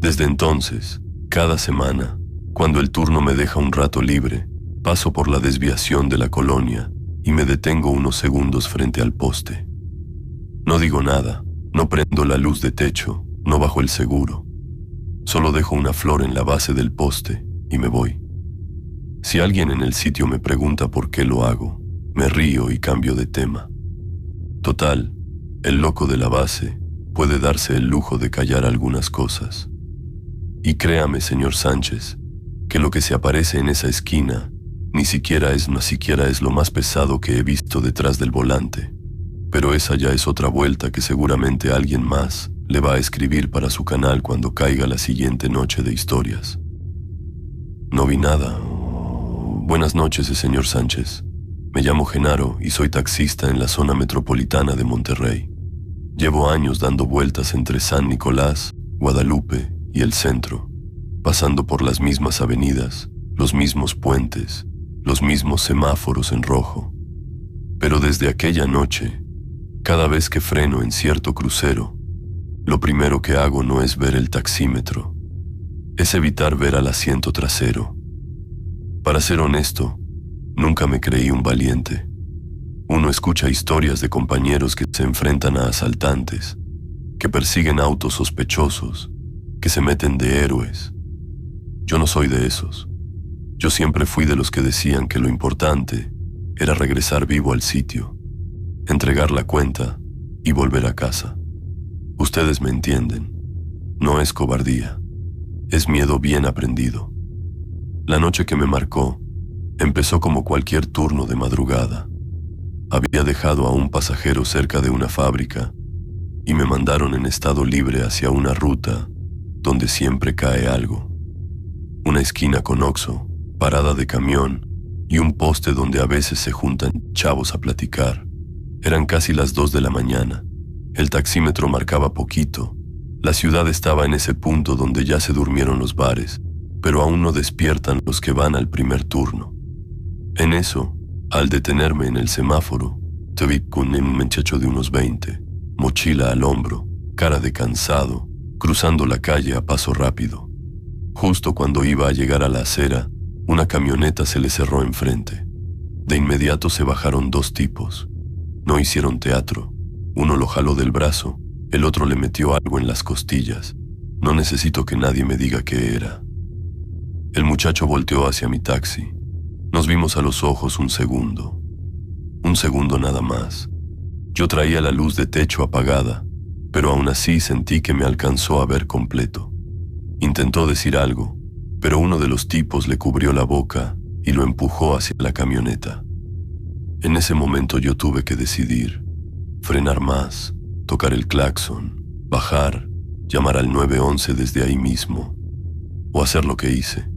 Desde entonces, cada semana, cuando el turno me deja un rato libre, paso por la desviación de la colonia y me detengo unos segundos frente al poste. No digo nada. No prendo la luz de techo, no bajo el seguro. Solo dejo una flor en la base del poste y me voy. Si alguien en el sitio me pregunta por qué lo hago, me río y cambio de tema. Total, el loco de la base puede darse el lujo de callar algunas cosas. Y créame, señor Sánchez, que lo que se aparece en esa esquina ni siquiera es lo más pesado que he visto detrás del volante. Pero esa ya es otra vuelta que seguramente alguien más le va a escribir para su canal cuando caiga la siguiente noche de historias. No vi nada. Buenas noches, señor Sánchez. Me llamo Genaro y soy taxista en la zona metropolitana de Monterrey. Llevo años dando vueltas entre San Nicolás, Guadalupe y el centro, pasando por las mismas avenidas, los mismos puentes, los mismos semáforos en rojo. Pero desde aquella noche, cada vez que freno en cierto crucero, lo primero que hago no es ver el taxímetro, es evitar ver al asiento trasero. Para ser honesto, nunca me creí un valiente. Uno escucha historias de compañeros que se enfrentan a asaltantes, que persiguen autos sospechosos, que se meten de héroes. Yo no soy de esos. Yo siempre fui de los que decían que lo importante era regresar vivo al sitio, entregar la cuenta y volver a casa. Ustedes me entienden. No es cobardía, es miedo bien aprendido. La noche que me marcó, Empezó como cualquier turno de madrugada. Había dejado a un pasajero cerca de una fábrica y me mandaron en estado libre hacia una ruta donde siempre cae algo. Una esquina con Oxxo, parada de camión y un poste donde a veces se juntan chavos a platicar. Eran casi las 2 de la mañana. El taxímetro marcaba poquito. La ciudad estaba en ese punto donde ya se durmieron los bares, pero aún no despiertan los que van al primer turno. En eso, al detenerme en el semáforo, te vi con un muchacho de unos 20, mochila al hombro, cara de cansado, cruzando la calle a paso rápido. Justo cuando iba a llegar a la acera, una camioneta se le cerró enfrente. De inmediato se bajaron 2 tipos. No hicieron teatro. Uno lo jaló del brazo, el otro le metió algo en las costillas. No necesito que nadie me diga qué era. El muchacho volteó hacia mi taxi. Nos vimos a los ojos un segundo. Un segundo nada más. Yo traía la luz de techo apagada, pero aún así sentí que me alcanzó a ver completo. Intentó decir algo, pero uno de los tipos le cubrió la boca y lo empujó hacia la camioneta. En ese momento yo tuve que decidir: frenar más, tocar el claxon, bajar, llamar al 911 desde ahí mismo, o hacer lo que hice.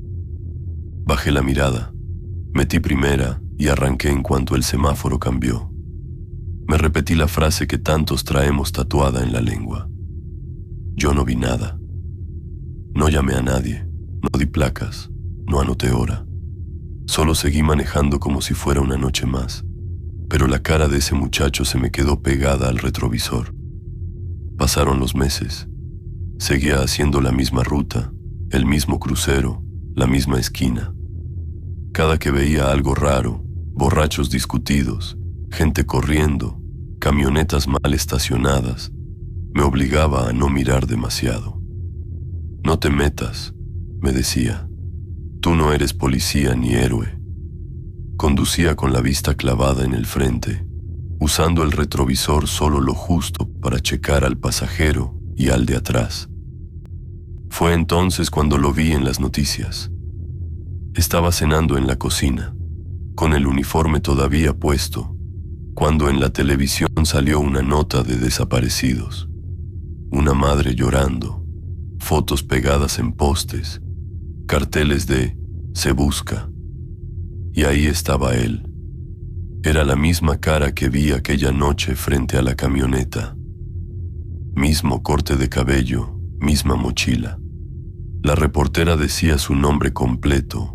Bajé la mirada, metí primera y arranqué en cuanto el semáforo cambió. Me repetí la frase que tantos traemos tatuada en la lengua. Yo no vi nada. No llamé a nadie, no di placas, no anoté hora. Solo seguí manejando como si fuera una noche más, pero la cara de ese muchacho se me quedó pegada al retrovisor. Pasaron los meses. Seguía haciendo la misma ruta, el mismo crucero, la misma esquina. Cada que veía algo raro, borrachos discutidos, gente corriendo, camionetas mal estacionadas, me obligaba a no mirar demasiado. No te metas, me decía. Tú no eres policía ni héroe. Conducía con la vista clavada en el frente, usando el retrovisor solo lo justo para checar al pasajero y al de atrás. Fue entonces cuando lo vi en las noticias. Estaba cenando en la cocina, con el uniforme todavía puesto, cuando en la televisión salió una nota de desaparecidos. Una madre llorando, fotos pegadas en postes, carteles de "se busca". Y ahí estaba él. Era la misma cara que vi aquella noche frente a la camioneta. Mismo corte de cabello, misma mochila. La reportera decía su nombre completo,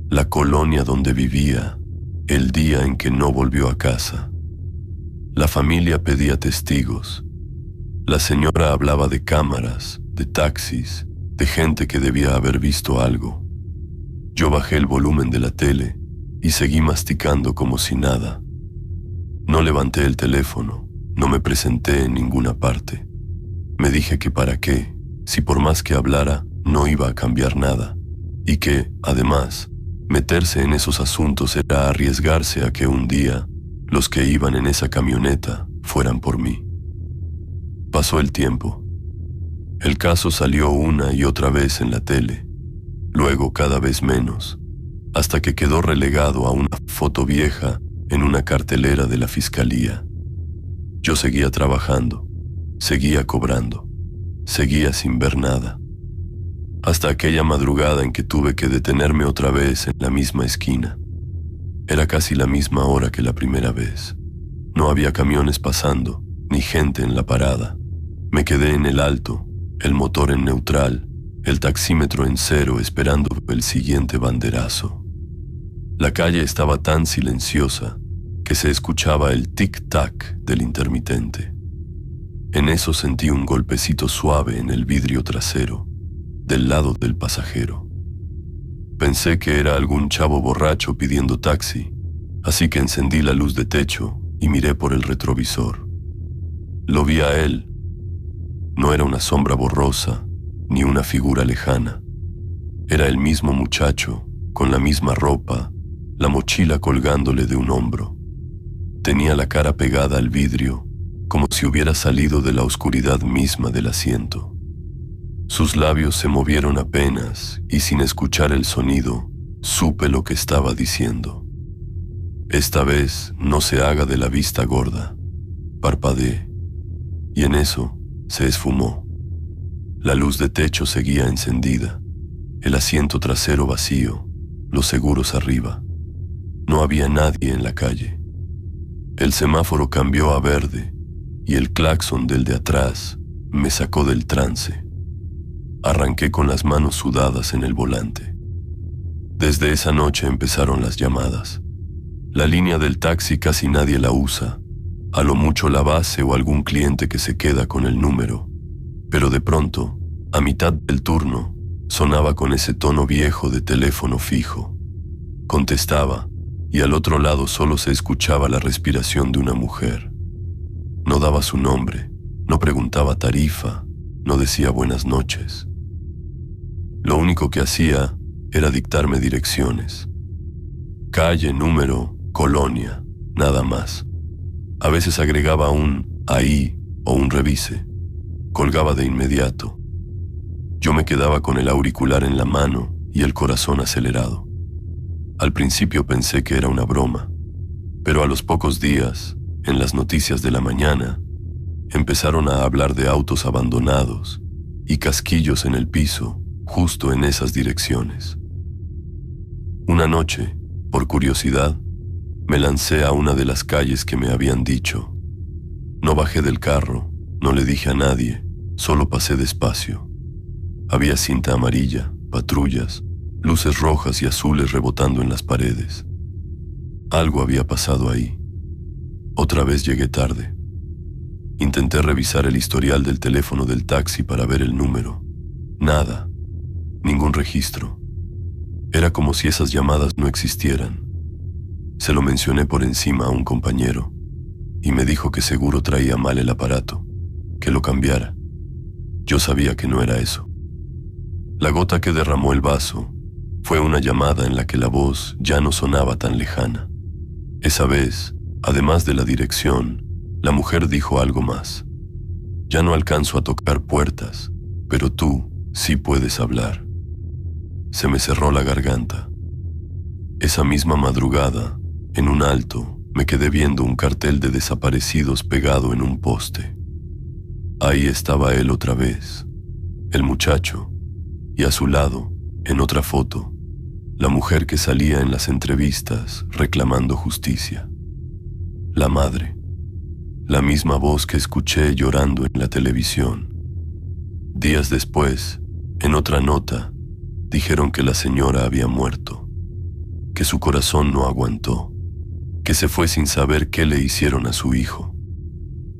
la colonia donde vivía, el día en que no volvió a casa. La familia pedía testigos. La señora hablaba de cámaras, de taxis, de gente que debía haber visto algo. Yo bajé el volumen de la tele y seguí masticando como si nada. No levanté el teléfono, no me presenté en ninguna parte. Me dije que para qué, si por más que hablara, no iba a cambiar nada, y que, además, meterse en esos asuntos era arriesgarse a que un día los que iban en esa camioneta fueran por mí. Pasó el tiempo. El caso salió una y otra vez en la tele, luego cada vez menos, hasta que quedó relegado a una foto vieja en una cartelera de la fiscalía. Yo seguía trabajando, seguía cobrando, seguía sin ver nada, hasta aquella madrugada en que tuve que detenerme otra vez en la misma esquina. Era casi la misma hora que la primera vez. No había camiones pasando, ni gente en la parada. Me quedé en el alto, el motor en neutral, el taxímetro en 0 esperando el siguiente banderazo. La calle estaba tan silenciosa que se escuchaba el tic-tac del intermitente. En eso sentí un golpecito suave en el vidrio trasero, del lado del pasajero. Pensé que era algún chavo borracho pidiendo taxi, así que encendí la luz de techo y miré por el retrovisor. Lo vi a él. No era una sombra borrosa, ni una figura lejana. Era el mismo muchacho, con la misma ropa, la mochila colgándole de un hombro. Tenía la cara pegada al vidrio, como si hubiera salido de la oscuridad misma del asiento. Sus labios se movieron apenas y sin escuchar el sonido, Supe lo que estaba diciendo. Esta vez no se haga de la vista gorda. Parpadeé, y en eso se esfumó. La luz de techo seguía encendida, el asiento trasero vacío, los seguros arriba. No había nadie en la calle. El semáforo cambió a verde y el claxon del de atrás me sacó del trance. Arranqué con las manos sudadas en el volante. Desde esa noche empezaron las llamadas. La línea del taxi casi nadie la usa, a lo mucho la base o algún cliente que se queda con el número. Pero de pronto, a mitad del turno, sonaba con ese tono viejo de teléfono fijo. Contestaba, y al otro lado solo se escuchaba la respiración de una mujer. No daba su nombre, no preguntaba tarifa, no decía buenas noches. Lo único que hacía era dictarme direcciones. Calle, número, colonia, nada más. A veces agregaba un ahí o un revise. Colgaba de inmediato. Yo me quedaba con el auricular en la mano y el corazón acelerado. Al principio pensé que era una broma, pero a los pocos días, en las noticias de la mañana, empezaron a hablar de autos abandonados y casquillos en el piso, justo en esas direcciones. Una noche, por curiosidad, me lancé a una de las calles que me habían dicho. No bajé del carro, no le dije a nadie, solo pasé despacio. Había cinta amarilla, patrullas, luces rojas y azules rebotando en las paredes. Algo había pasado ahí. Otra vez llegué tarde. Intenté revisar el historial del teléfono del taxi para ver el número. Nada, ningún registro. Era como si esas llamadas no existieran. Se lo mencioné por encima a un compañero y me dijo que seguro traía mal el aparato, que lo cambiara. Yo sabía que no era eso. La gota que derramó el vaso fue una llamada en la que la voz ya no sonaba tan lejana. Esa vez, además de la dirección, la mujer dijo algo más. Ya no alcanzo a tocar puertas, pero tú sí puedes hablar. Se me cerró la garganta. Esa misma madrugada, en un alto, me quedé viendo un cartel de desaparecidos pegado en un poste. Ahí estaba él otra vez, el muchacho, y a su lado, en otra foto, la mujer que salía en las entrevistas reclamando justicia. La madre, la misma voz que escuché llorando en la televisión. Días después, en otra nota, dijeron que la señora había muerto, que su corazón no aguantó, que se fue sin saber qué le hicieron a su hijo.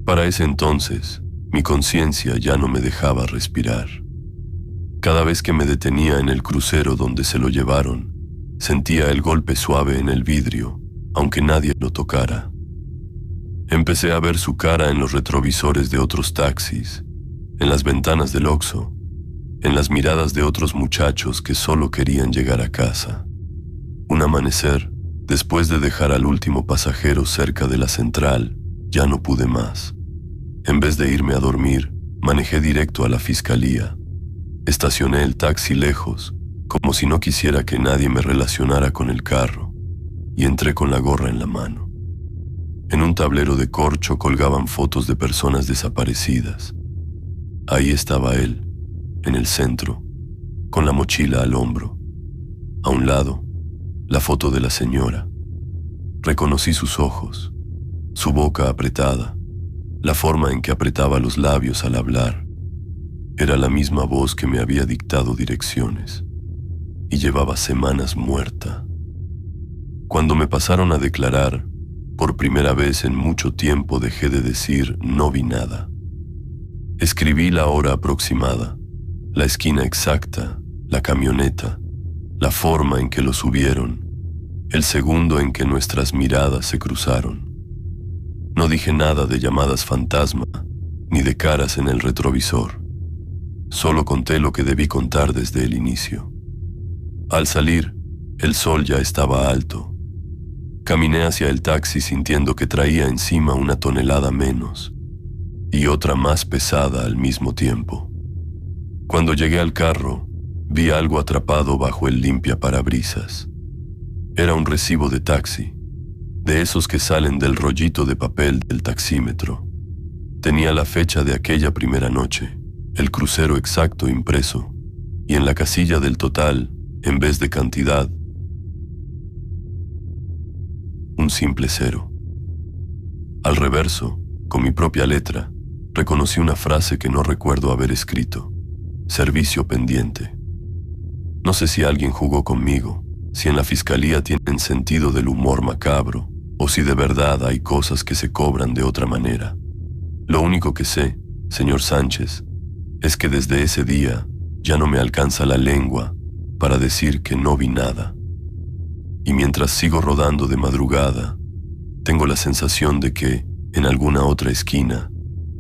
Para ese entonces, mi conciencia ya no me dejaba respirar. Cada vez que me detenía en el crucero donde se lo llevaron, sentía el golpe suave en el vidrio, aunque nadie lo tocara. Empecé a ver su cara en los retrovisores de otros taxis, en las ventanas del Oxxo, en las miradas de otros muchachos que solo querían llegar a casa. Un amanecer, después de dejar al último pasajero cerca de la central, ya no pude más. En vez de irme a dormir, manejé directo a la fiscalía. Estacioné el taxi lejos, como si no quisiera que nadie me relacionara con el carro, y entré con la gorra en la mano. En un tablero de corcho colgaban fotos de personas desaparecidas. Ahí estaba él, en el centro, con la mochila al hombro. A un lado, la foto de la señora. Reconocí sus ojos, su boca apretada, la forma en que apretaba los labios al hablar. Era la misma voz que me había dictado direcciones, y llevaba semanas muerta. Cuando me pasaron a declarar, por primera vez en mucho tiempo dejé de decir no vi nada. Escribí la hora aproximada, la esquina exacta, la camioneta, la forma en que lo subieron, el segundo en que nuestras miradas se cruzaron. No dije nada de llamadas fantasma, ni de caras en el retrovisor. Solo conté lo que debí contar desde el inicio. Al salir, el sol ya estaba alto. Caminé hacia el taxi sintiendo que traía encima una tonelada menos y otra más pesada al mismo tiempo. Cuando llegué al carro, vi algo atrapado bajo el limpiaparabrisas. Era un recibo de taxi, de esos que salen del rollito de papel del taxímetro. Tenía la fecha de aquella primera noche, el crucero exacto impreso, y en la casilla del total, en vez de cantidad, un simple cero. Al reverso, con mi propia letra, reconocí una frase que no recuerdo haber escrito: servicio pendiente. No sé si alguien jugó conmigo, si en la fiscalía tienen sentido del humor macabro, o si de verdad hay cosas que se cobran de otra manera. Lo único que sé, señor Sánchez, es que desde ese día ya no me alcanza la lengua para decir que no vi nada. Y mientras sigo rodando de madrugada, tengo la sensación de que, en alguna otra esquina,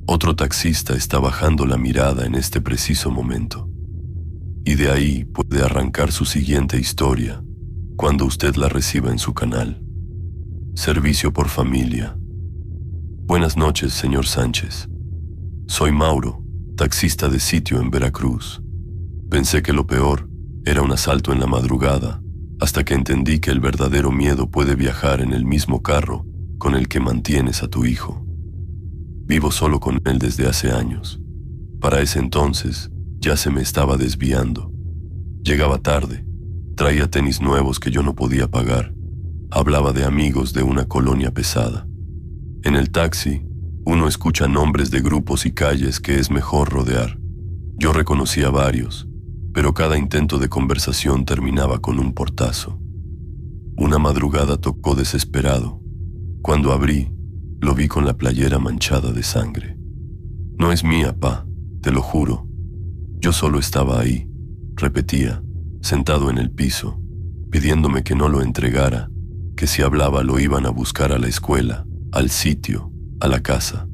otro taxista está bajando la mirada en este preciso momento. Y de ahí puede arrancar su siguiente historia cuando usted la reciba en su canal. Servicio por familia. Buenas noches, señor Sánchez. Soy Mauro, taxista de sitio en Veracruz. Pensé que lo peor era un asalto en la madrugada, hasta que entendí que el verdadero miedo puede viajar en el mismo carro con el que mantienes a tu hijo. Vivo solo con él desde hace años. Para ese entonces ya se me estaba desviando. Llegaba tarde, traía tenis nuevos que yo no podía pagar, hablaba de amigos de una colonia pesada. En el taxi, uno escucha nombres de grupos y calles que es mejor rodear. Yo reconocía varios, pero cada intento de conversación terminaba con un portazo. Una madrugada tocó desesperado. Cuando abrí, lo vi con la playera manchada de sangre. No es mía, pa, te lo juro. Yo solo estaba ahí, repetía, sentado en el piso, pidiéndome que no lo entregara, que si hablaba lo iban a buscar a la escuela, al sitio, a la casa.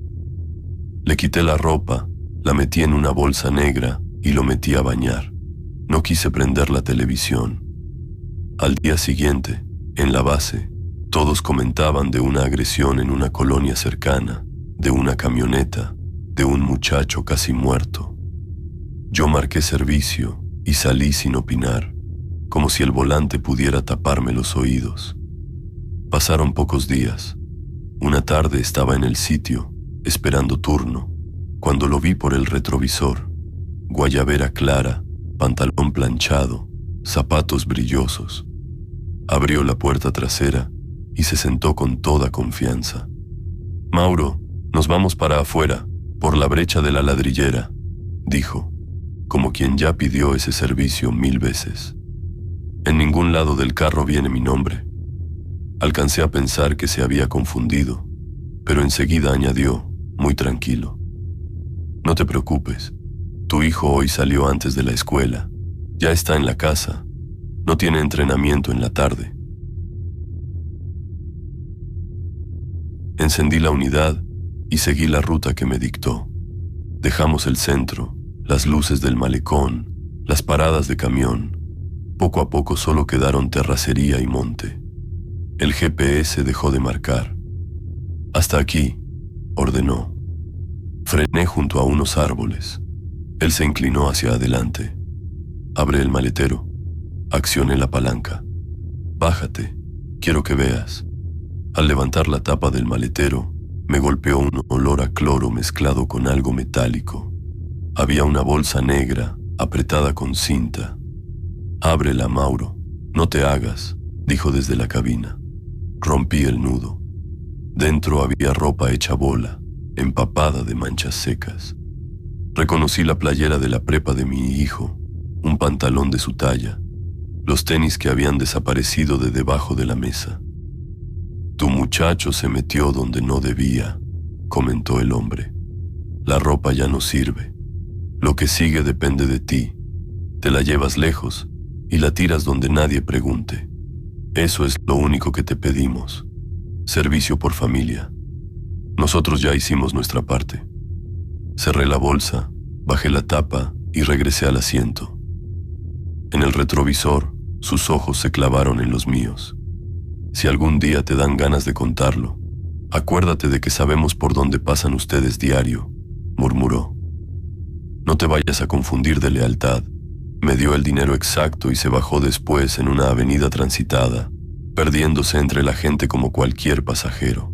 Le quité la ropa, la metí en una bolsa negra y lo metí a bañar. No quise prender la televisión. Al día siguiente, en la base, todos comentaban de una agresión en una colonia cercana, de una camioneta, de un muchacho casi muerto. Yo marqué servicio y salí sin opinar, como si el volante pudiera taparme los oídos. Pasaron pocos días. Una tarde estaba en el sitio, esperando turno, cuando lo vi por el retrovisor. Guayabera clara, pantalón planchado, zapatos brillosos. Abrió la puerta trasera y se sentó con toda confianza. «Mauro, nos vamos para afuera, por la brecha de la ladrillera», dijo, como quien ya pidió ese servicio 1000 veces. En ningún lado del carro viene mi nombre. Alcancé a pensar que se había confundido, pero enseguida añadió, muy tranquilo: «No te preocupes, tu hijo hoy salió antes de la escuela, ya está en la casa, no tiene entrenamiento en la tarde». Encendí la unidad y seguí la ruta que me dictó. Dejamos el centro, las luces del malecón, las paradas de camión. Poco a poco solo quedaron terracería y monte. El GPS dejó de marcar. «Hasta aquí», ordenó. Frené junto a unos árboles. Él se inclinó hacia adelante. «Abre el maletero». Accioné la palanca. «Bájate, quiero que veas». Al levantar la tapa del maletero, me golpeó un olor a cloro mezclado con algo metálico. Había una bolsa negra, apretada con cinta. «Ábrela, Mauro, no te hagas», dijo desde la cabina. Rompí el nudo. Dentro había ropa hecha bola, empapada de manchas secas. Reconocí la playera de la prepa de mi hijo, un pantalón de su talla, los tenis que habían desaparecido de debajo de la mesa. «Tu muchacho se metió donde no debía», comentó el hombre. «La ropa ya no sirve. Lo que sigue depende de ti. Te la llevas lejos y la tiras donde nadie pregunte. Eso es lo único que te pedimos. Servicio por familia. Nosotros ya hicimos nuestra parte». Cerré la bolsa, bajé la tapa y regresé al asiento. En el retrovisor, sus ojos se clavaron en los míos. «Si algún día te dan ganas de contarlo, acuérdate de que sabemos por dónde pasan ustedes diario», murmuró. «No te vayas a confundir de lealtad». Me dio el dinero exacto y se bajó después en una avenida transitada, perdiéndose entre la gente como cualquier pasajero.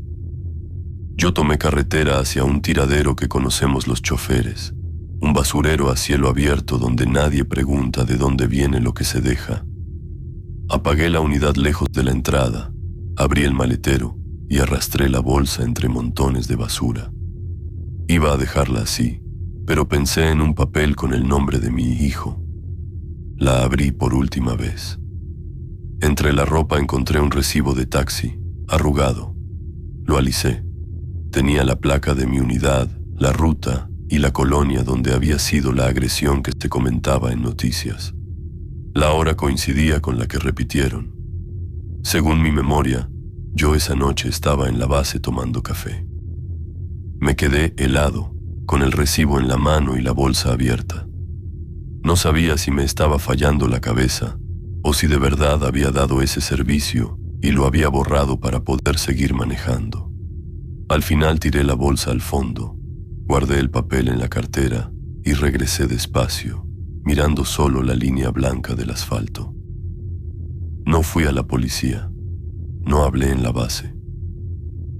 Yo tomé carretera hacia un tiradero que conocemos los choferes, un basurero a cielo abierto donde nadie pregunta de dónde viene lo que se deja. Apagué la unidad lejos de la entrada, abrí el maletero y arrastré la bolsa entre montones de basura. Iba a dejarla así, pero pensé en un papel con el nombre de mi hijo. La abrí por última vez. Entre la ropa encontré un recibo de taxi, arrugado. Lo alicé. Tenía la placa de mi unidad, la ruta y la colonia donde había sido la agresión que se comentaba en noticias. La hora coincidía con la que repitieron. Según mi memoria, yo esa noche estaba en la base tomando café. Me quedé helado, con el recibo en la mano y la bolsa abierta. No sabía si me estaba fallando la cabeza o si de verdad había dado ese servicio y lo había borrado para poder seguir manejando. Al final tiré la bolsa al fondo, guardé el papel en la cartera y regresé despacio, mirando solo la línea blanca del asfalto. No fui a la policía, no hablé en la base.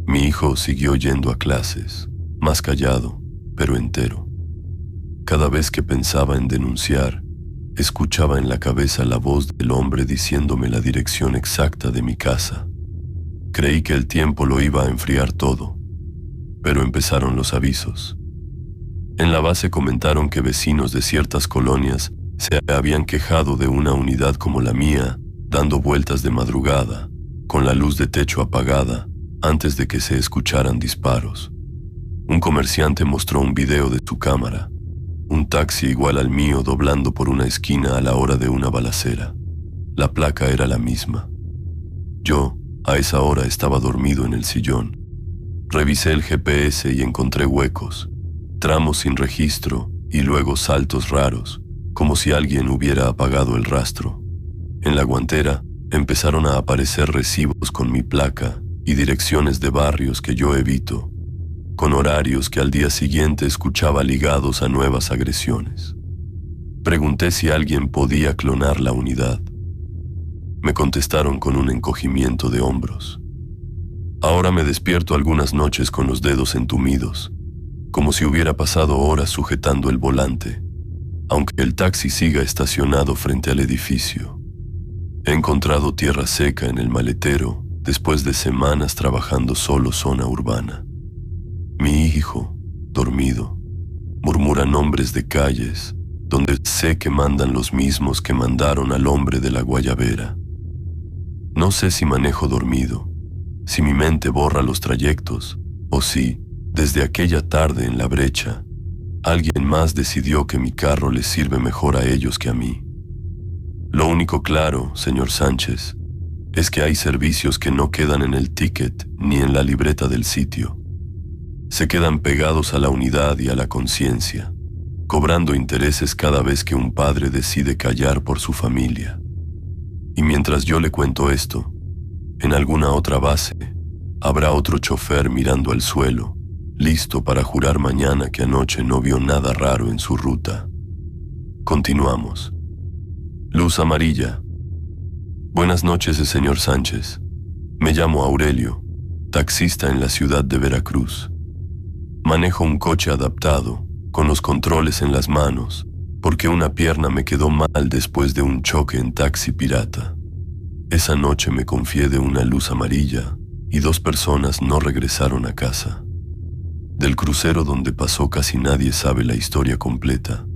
Mi hijo siguió yendo a clases, más callado, pero entero. Cada vez que pensaba en denunciar, escuchaba en la cabeza la voz del hombre diciéndome la dirección exacta de mi casa. Creí que el tiempo lo iba a enfriar todo, pero empezaron los avisos. En la base comentaron que vecinos de ciertas colonias se habían quejado de una unidad como la mía, dando vueltas de madrugada, con la luz de techo apagada, antes de que se escucharan disparos. Un comerciante mostró un video de su cámara, un taxi igual al mío doblando por una esquina a la hora de una balacera. La placa era la misma. Yo, a esa hora, estaba dormido en el sillón. Revisé el GPS y encontré huecos, tramos sin registro y luego saltos raros, como si alguien hubiera apagado el rastro. En la guantera empezaron a aparecer recibos con mi placa y direcciones de barrios que yo evito, con horarios que al día siguiente escuchaba ligados a nuevas agresiones. Pregunté si alguien podía clonar la unidad. Me contestaron con un encogimiento de hombros. Ahora me despierto algunas noches con los dedos entumidos, como si hubiera pasado horas sujetando el volante, aunque el taxi siga estacionado frente al edificio. He encontrado tierra seca en el maletero después de semanas trabajando solo zona urbana. Mi hijo, dormido, murmura nombres de calles donde sé que mandan los mismos que mandaron al hombre de la guayabera. No sé si manejo dormido, si mi mente borra los trayectos o si, desde aquella tarde en la brecha, alguien más decidió que mi carro les sirve mejor a ellos que a mí. Lo único claro, señor Sánchez, es que hay servicios que no quedan en el ticket ni en la libreta del sitio. Se quedan pegados a la unidad y a la conciencia, cobrando intereses cada vez que un padre decide callar por su familia. Y mientras yo le cuento esto, en alguna otra base, habrá otro chofer mirando al suelo, listo para jurar mañana que anoche no vio nada raro en su ruta. Continuamos. Luz amarilla. Buenas noches, señor Sánchez. Me llamo Aurelio, taxista en la ciudad de Veracruz. Manejo un coche adaptado, con los controles en las manos, porque una pierna me quedó mal después de un choque en taxi pirata. Esa noche me confié de una luz amarilla y 2 personas no regresaron a casa. Del crucero donde pasó casi nadie sabe la historia completa,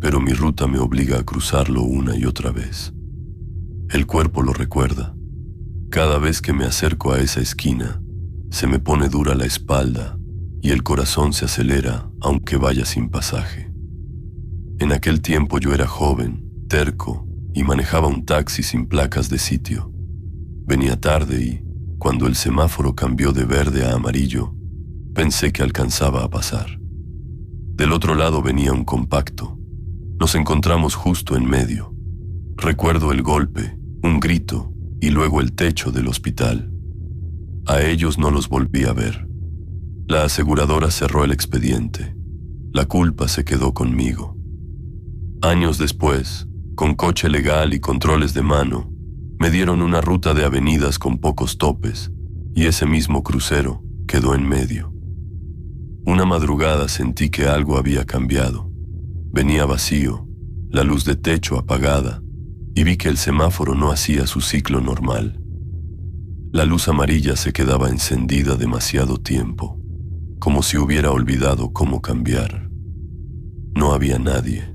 pero mi ruta me obliga a cruzarlo una y otra vez. El cuerpo lo recuerda. Cada vez que me acerco a esa esquina, se me pone dura la espalda y el corazón se acelera aunque vaya sin pasaje. En aquel tiempo yo era joven, terco y manejaba un taxi sin placas de sitio. Venía tarde y, cuando el semáforo cambió de verde a amarillo, pensé que alcanzaba a pasar. Del otro lado venía un compacto. Nos encontramos justo en medio. Recuerdo el golpe, un grito y luego el techo del hospital. A ellos no los volví a ver. La aseguradora cerró el expediente. La culpa se quedó conmigo. Años después, con coche legal y controles de mano, Me dieron una ruta de avenidas con pocos topes y ese mismo crucero quedó en medio. Una madrugada sentí que algo había cambiado. Venía vacío, la luz de techo apagada, y vi que el semáforo no hacía su ciclo normal. La luz amarilla se quedaba encendida demasiado tiempo, como si hubiera olvidado cómo cambiar. No había nadie,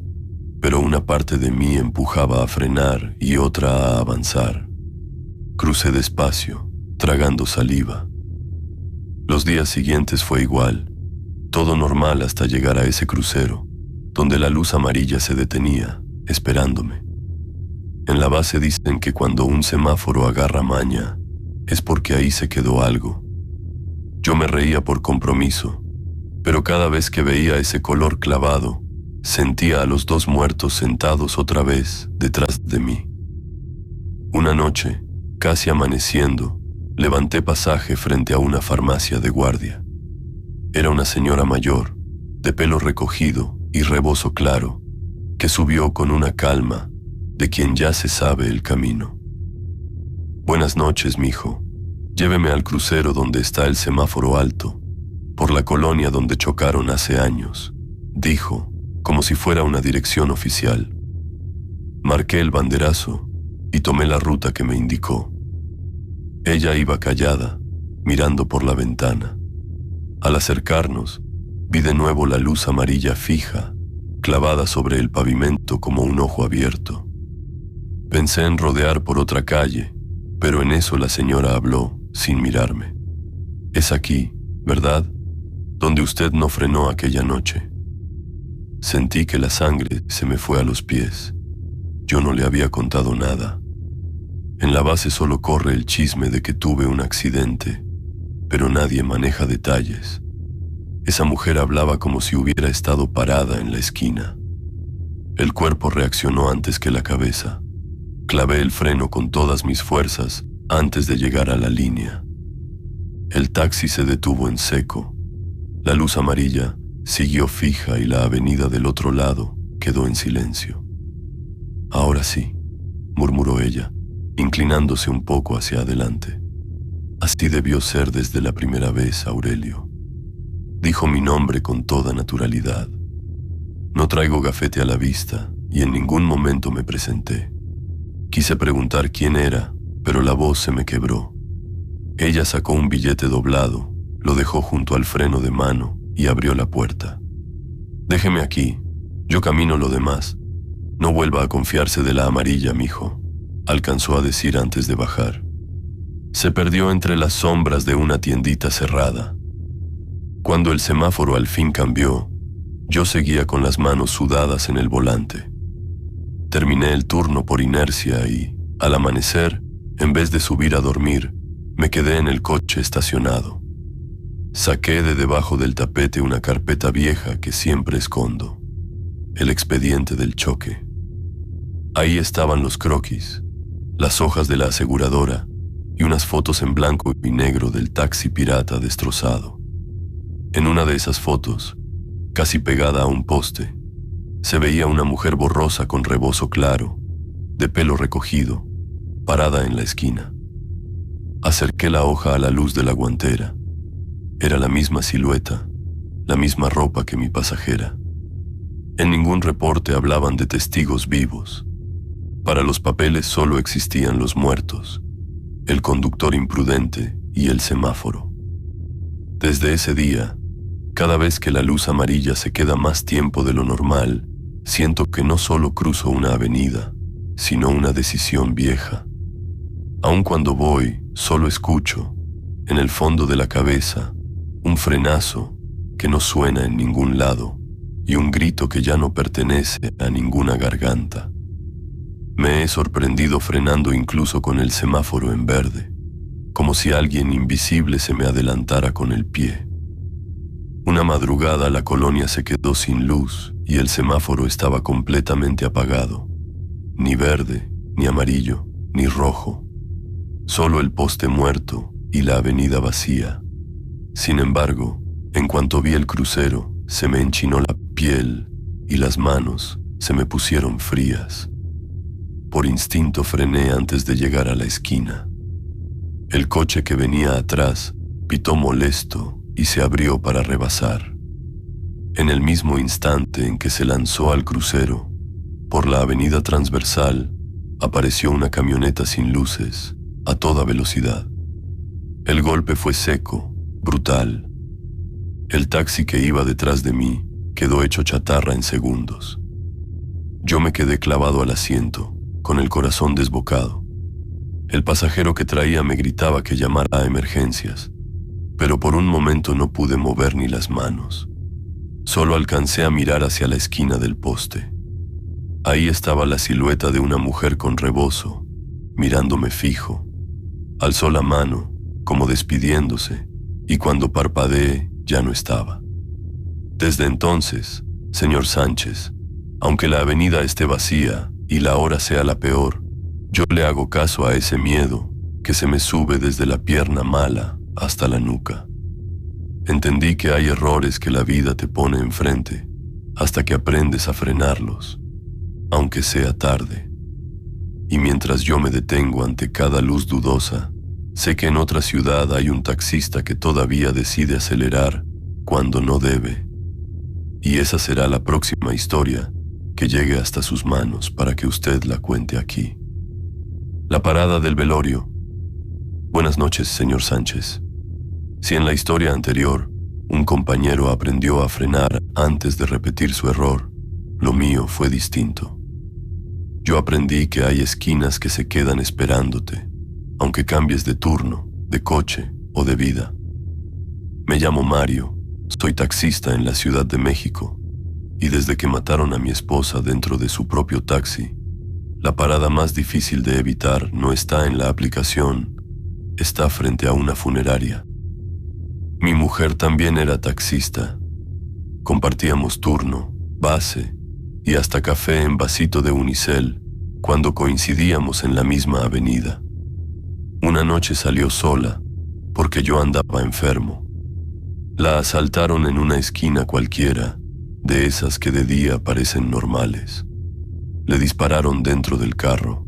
pero una parte de mí empujaba a frenar y otra a avanzar. Crucé despacio, tragando saliva. Los días siguientes fue igual, todo normal hasta llegar a ese crucero, donde la luz amarilla se detenía, esperándome. En la base dicen que cuando un semáforo agarra maña, es porque ahí se quedó algo. Yo me reía por compromiso, pero cada vez que veía ese color clavado, sentía a los dos muertos sentados otra vez detrás de mí. Una noche, casi amaneciendo, levanté pasaje frente a una farmacia de guardia. Era una señora mayor, de pelo recogido y rebozo claro, que subió con una calma de quien ya se sabe el camino. «Buenas noches, mijo. Lléveme al crucero donde está el semáforo alto, por la colonia donde chocaron hace años», dijo, como si fuera una dirección oficial. Marqué el banderazo y tomé la ruta que me indicó. Ella iba callada, mirando por la ventana. Al acercarnos, vi de nuevo la luz amarilla fija, clavada sobre el pavimento como un ojo abierto. Pensé en rodear por otra calle, pero en eso la señora habló, sin mirarme. «Es aquí, ¿verdad? Donde usted no frenó aquella noche». Sentí que la sangre se me fue a los pies. Yo no le había contado nada. En la base solo corre el chisme de que tuve un accidente, pero nadie maneja detalles. Esa mujer hablaba como si hubiera estado parada en la esquina. El cuerpo reaccionó antes que la cabeza. Clavé el freno con todas mis fuerzas antes de llegar a la línea. El taxi se detuvo en seco. La luz amarilla siguió fija y la avenida del otro lado quedó en silencio. «Ahora sí», murmuró ella, inclinándose un poco hacia adelante. «Así debió ser desde la primera vez, Aurelio». Dijo mi nombre con toda naturalidad. No traigo gafete a la vista y en ningún momento me presenté. Quise preguntar quién era, pero la voz se me quebró. Ella sacó un billete doblado, lo dejó junto al freno de mano y abrió la puerta. «Déjeme aquí, yo camino lo demás. No vuelva a confiarse de la amarilla, mijo», alcanzó a decir antes de bajar. Se perdió entre las sombras de una tiendita cerrada. Cuando el semáforo al fin cambió, yo seguía con las manos sudadas en el volante. Terminé el turno por inercia y, al amanecer, en vez de subir a dormir, me quedé en el coche estacionado. Saqué de debajo del tapete una carpeta vieja que siempre escondo, el expediente del choque. Ahí estaban los croquis, las hojas de la aseguradora y unas fotos en blanco y negro del taxi pirata destrozado. En una de esas fotos, casi pegada a un poste, se veía una mujer borrosa con rebozo claro, de pelo recogido, parada en la esquina. Acerqué la hoja a la luz de la guantera. Era la misma silueta, la misma ropa que mi pasajera. En ningún reporte hablaban de testigos vivos. Para los papeles solo existían los muertos, el conductor imprudente y el semáforo. Desde ese día, cada vez que la luz amarilla se queda más tiempo de lo normal, siento que no solo cruzo una avenida, sino una decisión vieja. Aun cuando voy, solo escucho, en el fondo de la cabeza, un frenazo que no suena en ningún lado y un grito que ya no pertenece a ninguna garganta. Me he sorprendido frenando incluso con el semáforo en verde, como si alguien invisible se me adelantara con el pie. Una madrugada la colonia se quedó sin luz y el semáforo estaba completamente apagado. Ni verde, ni amarillo, ni rojo. Solo el poste muerto y la avenida vacía. Sin embargo, en cuanto vi el crucero, se me enchinó la piel y las manos se me pusieron frías. Por instinto frené antes de llegar a la esquina. El coche que venía atrás pitó molesto y se abrió para rebasar. En el mismo instante en que se lanzó al crucero, por la avenida transversal, apareció una camioneta sin luces, a toda velocidad. El golpe fue seco, brutal. El taxi que iba detrás de mí quedó hecho chatarra en segundos. Yo me quedé clavado al asiento, con el corazón desbocado. El pasajero que traía me gritaba que llamara a emergencias, pero por un momento no pude mover ni las manos. Solo alcancé a mirar hacia la esquina del poste. Ahí estaba la silueta de una mujer con rebozo, mirándome fijo. Alzó la mano, como despidiéndose, y cuando parpadeé ya no estaba. Desde entonces, señor Sánchez, aunque la avenida esté vacía y la hora sea la peor, yo le hago caso a ese miedo que se me sube desde la pierna mala hasta la nuca. Entendí que hay errores que la vida te pone enfrente hasta que aprendes a frenarlos, aunque sea tarde. Y mientras yo me detengo ante cada luz dudosa, sé que en otra ciudad hay un taxista que todavía decide acelerar cuando no debe. Y esa será la próxima historia que llegue hasta sus manos para que usted la cuente aquí. La parada del velorio. Buenas noches, señor Sánchez. Si en la historia anterior un compañero aprendió a frenar antes de repetir su error, lo mío fue distinto. Yo aprendí que hay esquinas que se quedan esperándote, aunque cambies de turno, de coche o de vida. Me llamo Mario, soy taxista en la Ciudad de México, y desde que mataron a mi esposa dentro de su propio taxi, la parada más difícil de evitar no está en la aplicación, está frente a una funeraria. Mi mujer también era taxista. Compartíamos turno, base y hasta café en vasito de unicel cuando coincidíamos en la misma avenida. Una noche salió sola porque yo andaba enfermo. La asaltaron en una esquina cualquiera, de esas que de día parecen normales. Le dispararon dentro del carro.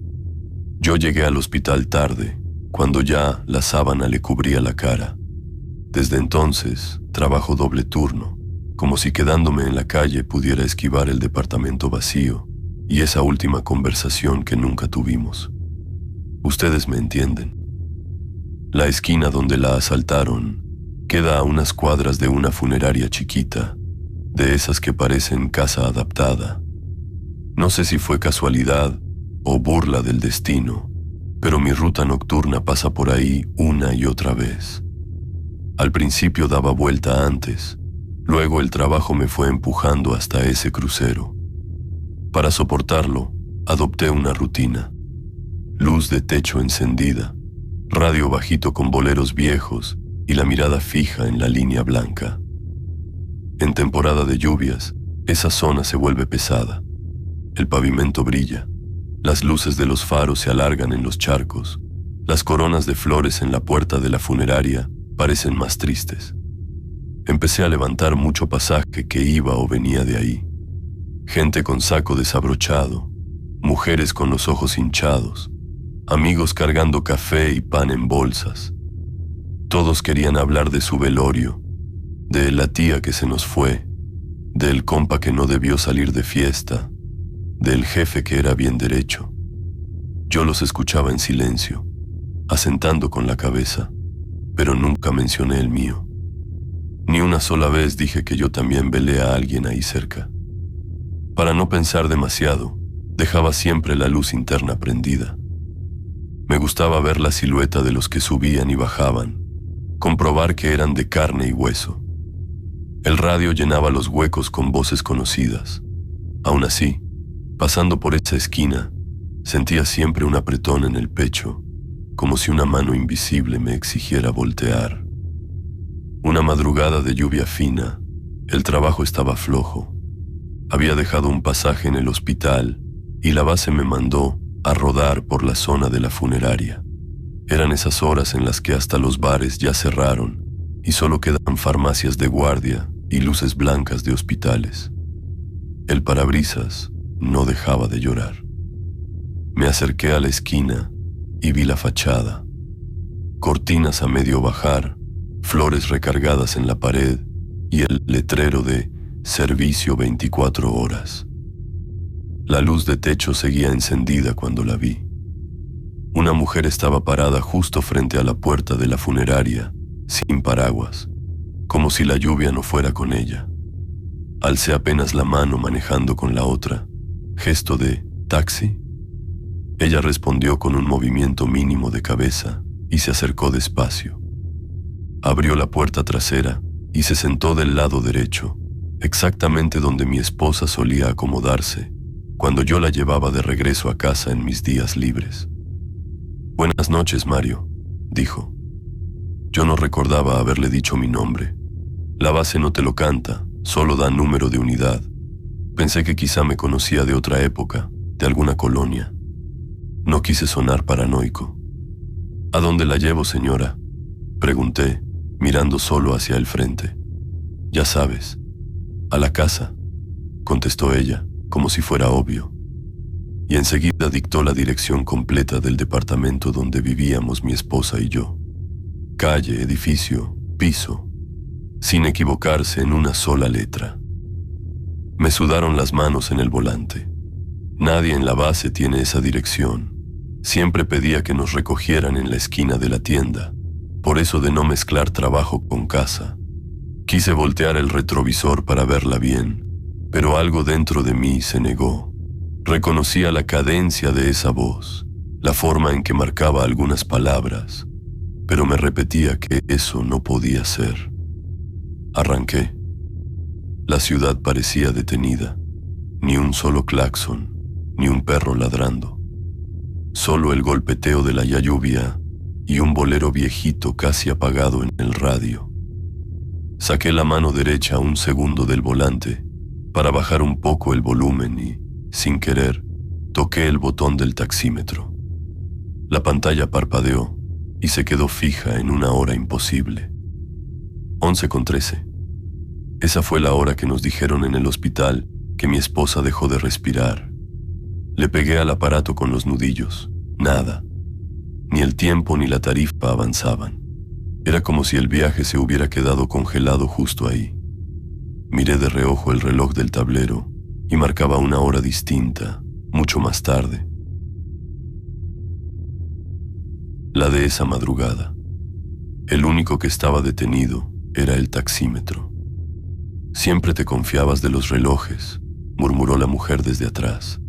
Yo llegué al hospital tarde, cuando ya la sábana le cubría la cara. Desde entonces, trabajo doble turno, como si quedándome en la calle pudiera esquivar el departamento vacío y esa última conversación que nunca tuvimos. Ustedes me entienden. La esquina donde la asaltaron queda a unas cuadras de una funeraria chiquita, de esas que parecen casa adaptada. No sé si fue casualidad o burla del destino, pero mi ruta nocturna pasa por ahí una y otra vez. Al principio daba vuelta antes, luego el trabajo me fue empujando hasta ese crucero. Para soportarlo, adopté una rutina. Luz de techo encendida, radio bajito con boleros viejos y la mirada fija en la línea blanca. En temporada de lluvias, esa zona se vuelve pesada. El pavimento brilla, las luces de los faros se alargan en los charcos, las coronas de flores en la puerta de la funeraria parecen más tristes. Empecé a levantar mucho pasaje que iba o venía de ahí. Gente con saco desabrochado, mujeres con los ojos hinchados, amigos cargando café y pan en bolsas. Todos querían hablar de su velorio, de la tía que se nos fue, del compa que no debió salir de fiesta, del jefe que era bien derecho. Yo los escuchaba en silencio, asentando con la cabeza, pero nunca mencioné el mío. Ni una sola vez dije que yo también velé a alguien ahí cerca. Para no pensar demasiado, dejaba siempre la luz interna prendida. Me gustaba ver la silueta de los que subían y bajaban, comprobar que eran de carne y hueso. El radio llenaba los huecos con voces conocidas. Aún así, pasando por esa esquina, sentía siempre un apretón en el pecho, como si una mano invisible me exigiera voltear. Una madrugada de lluvia fina, el trabajo estaba flojo. Había dejado un pasaje en el hospital y la base me mandó a rodar por la zona de la funeraria. Eran esas horas en las que hasta los bares ya cerraron y solo quedan farmacias de guardia y luces blancas de hospitales. El parabrisas no dejaba de llorar. Me acerqué a la esquina y vi la fachada. Cortinas a medio bajar, flores recargadas en la pared y el letrero de Servicio 24 horas. La luz de techo seguía encendida cuando la vi. Una mujer estaba parada justo frente a la puerta de la funeraria, sin paraguas, como si la lluvia no fuera con ella. Alcé apenas la mano manejando con la otra, gesto de «¿Taxi?». Ella respondió con un movimiento mínimo de cabeza y se acercó despacio. Abrió la puerta trasera y se sentó del lado derecho, exactamente donde mi esposa solía acomodarse cuando yo la llevaba de regreso a casa en mis días libres. «Buenas noches, Mario», dijo. Yo no recordaba haberle dicho mi nombre. La base no te lo canta, solo da número de unidad. Pensé que quizá me conocía de otra época, de alguna colonia. No quise sonar paranoico. «¿A dónde la llevo, señora?», pregunté, mirando solo hacia el frente. «Ya sabes, a la casa», contestó ella, como si fuera obvio. Y enseguida dictó la dirección completa del departamento donde vivíamos mi esposa y yo. Calle, edificio, piso, sin equivocarse en una sola letra. Me sudaron las manos en el volante. Nadie en la base tiene esa dirección. Siempre pedía que nos recogieran en la esquina de la tienda, por eso de no mezclar trabajo con casa. Quise voltear el retrovisor para verla bien, pero algo dentro de mí se negó. Reconocía la cadencia de esa voz, la forma en que marcaba algunas palabras, pero me repetía que eso no podía ser. Arranqué. La ciudad parecía detenida, ni un solo claxon, ni un perro ladrando. Solo el golpeteo de la lluvia y un bolero viejito casi apagado en el radio. Saqué la mano derecha un segundo del volante para bajar un poco el volumen y, sin querer, toqué el botón del taxímetro. La pantalla parpadeó y se quedó fija en una hora imposible. 11:13. Esa fue la hora que nos dijeron en el hospital que mi esposa dejó de respirar. Le pegué al aparato con los nudillos. Nada. Ni el tiempo ni la tarifa avanzaban. Era como si el viaje se hubiera quedado congelado justo ahí. Miré de reojo el reloj del tablero y marcaba una hora distinta, mucho más tarde. La de esa madrugada. El único que estaba detenido era el taxímetro. «Siempre te confiabas de los relojes», murmuró la mujer desde atrás.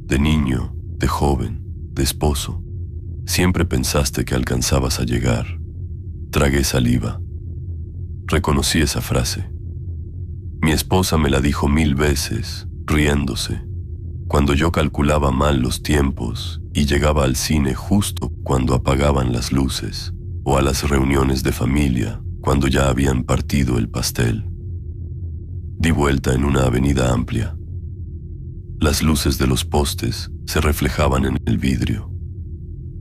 «De niño, de joven, de esposo, siempre pensaste que alcanzabas a llegar». Tragué saliva. Reconocí esa frase. Mi esposa me la dijo 1000 veces, riéndose, cuando yo calculaba mal los tiempos y llegaba al cine justo cuando apagaban las luces, o a las reuniones de familia cuando ya habían partido el pastel. Di vuelta en una avenida amplia. Las luces de los postes se reflejaban en el vidrio.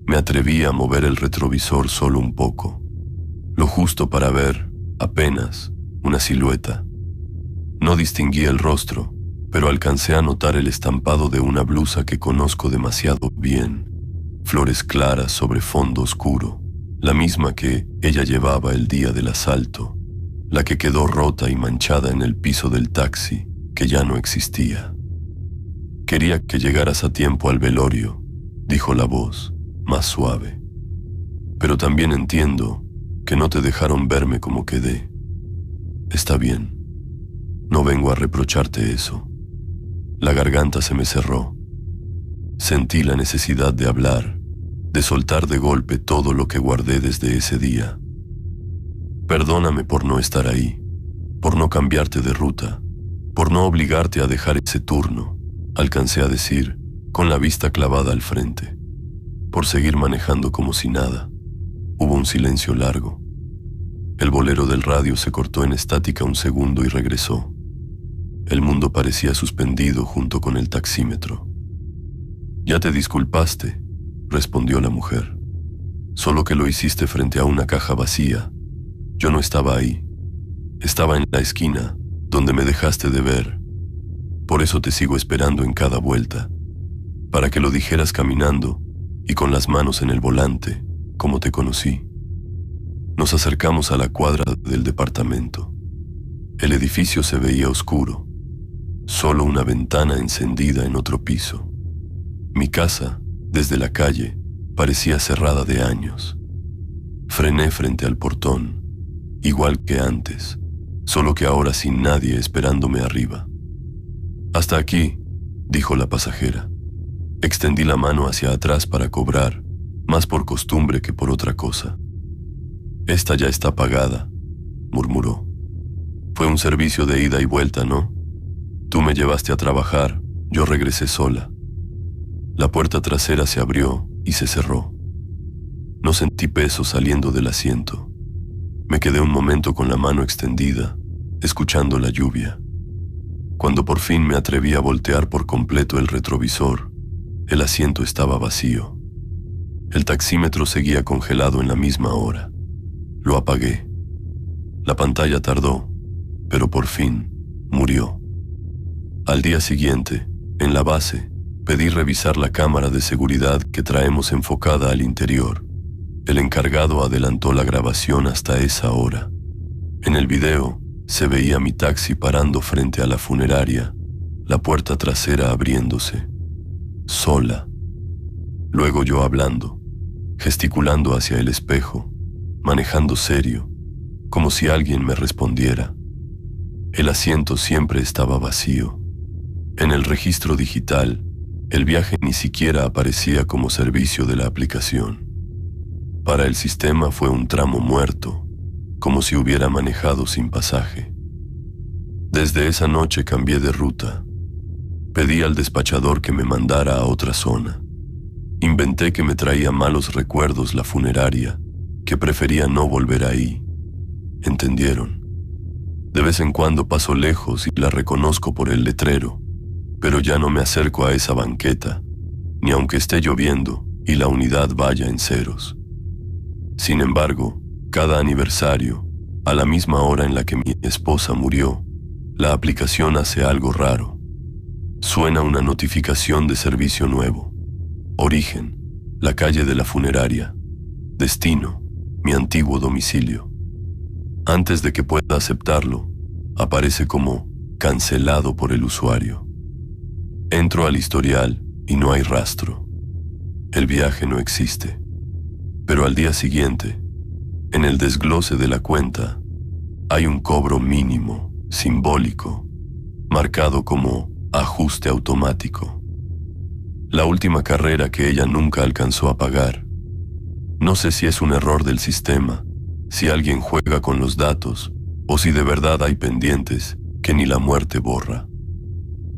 Me atreví a mover el retrovisor solo un poco, lo justo para ver, apenas, una silueta. No distinguí el rostro, pero alcancé a notar el estampado de una blusa que conozco demasiado bien, flores claras sobre fondo oscuro, la misma que ella llevaba el día del asalto, la que quedó rota y manchada en el piso del taxi, que ya no existía. «Quería que llegaras a tiempo al velorio», dijo la voz, más suave. «Pero también entiendo que no te dejaron verme como quedé. Está bien. No vengo a reprocharte eso». La garganta se me cerró. Sentí la necesidad de hablar, de soltar de golpe todo lo que guardé desde ese día. «Perdóname por no estar ahí, por no cambiarte de ruta, por no obligarte a dejar ese turno», alcancé a decir, con la vista clavada al frente, por seguir manejando como si nada. Hubo un silencio largo. El bolero del radio se cortó en estática un segundo y regresó. El mundo parecía suspendido junto con el taxímetro. «Ya te disculpaste», respondió la mujer. «Solo que lo hiciste frente a una caja vacía. Yo no estaba ahí. Estaba en la esquina, donde me dejaste de ver. Por eso te sigo esperando en cada vuelta, para que lo dijeras caminando y con las manos en el volante, como te conocí. Nos acercamos a la cuadra del departamento. El edificio se veía oscuro, solo una ventana encendida en otro piso. Mi casa, desde la calle, parecía cerrada de años. Frené frente al portón, igual que antes, solo que ahora sin nadie esperándome arriba. «Hasta aquí», dijo la pasajera. Extendí la mano hacia atrás para cobrar, más por costumbre que por otra cosa. «Esta ya está pagada», murmuró. «Fue un servicio de ida y vuelta, ¿no? Tú me llevaste a trabajar, yo regresé sola». La puerta trasera se abrió y se cerró. No sentí peso saliendo del asiento. Me quedé un momento con la mano extendida, escuchando la lluvia. Cuando por fin me atreví a voltear por completo el retrovisor, el asiento estaba vacío. El taxímetro seguía congelado en la misma hora. Lo apagué. La pantalla tardó, pero por fin murió. Al día siguiente, en la base, pedí revisar la cámara de seguridad que traemos enfocada al interior. El encargado adelantó la grabación hasta esa hora. En el video se veía mi taxi parando frente a la funeraria, la puerta trasera abriéndose, sola. Luego yo hablando, gesticulando hacia el espejo, manejando serio, como si alguien me respondiera. El asiento siempre estaba vacío. En el registro digital, el viaje ni siquiera aparecía como servicio de la aplicación. Para el sistema fue un tramo muerto, como si hubiera manejado sin pasaje. Desde esa noche cambié de ruta. Pedí al despachador que me mandara a otra zona. Inventé que me traía malos recuerdos la funeraria, que prefería no volver ahí. ¿Entendieron? De vez en cuando paso lejos y la reconozco por el letrero, pero ya no me acerco a esa banqueta, ni aunque esté lloviendo y la unidad vaya en ceros. Sin embargo, cada aniversario, a la misma hora en la que mi esposa murió, la aplicación hace algo raro. Suena una notificación de servicio nuevo. Origen, la calle de la funeraria. Destino, mi antiguo domicilio. Antes de que pueda aceptarlo, aparece como cancelado por el usuario. Entro al historial y no hay rastro. El viaje no existe. Pero al día siguiente, en el desglose de la cuenta, hay un cobro mínimo, simbólico, marcado como ajuste automático. La última carrera que ella nunca alcanzó a pagar. No sé si es un error del sistema, si alguien juega con los datos, o si de verdad hay pendientes que ni la muerte borra.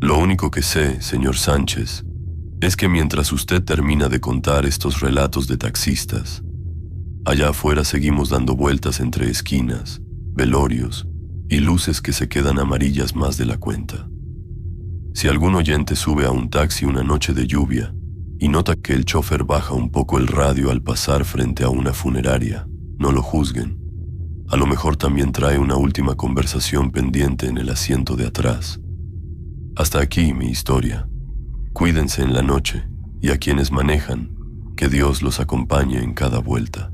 Lo único que sé, señor Sánchez, es que mientras usted termina de contar estos relatos de taxistas, allá afuera seguimos dando vueltas entre esquinas, velorios y luces que se quedan amarillas más de la cuenta. Si algún oyente sube a un taxi una noche de lluvia y nota que el chofer baja un poco el radio al pasar frente a una funeraria, no lo juzguen. A lo mejor también trae una última conversación pendiente en el asiento de atrás. Hasta aquí mi historia. Cuídense en la noche y a quienes manejan, que Dios los acompañe en cada vuelta.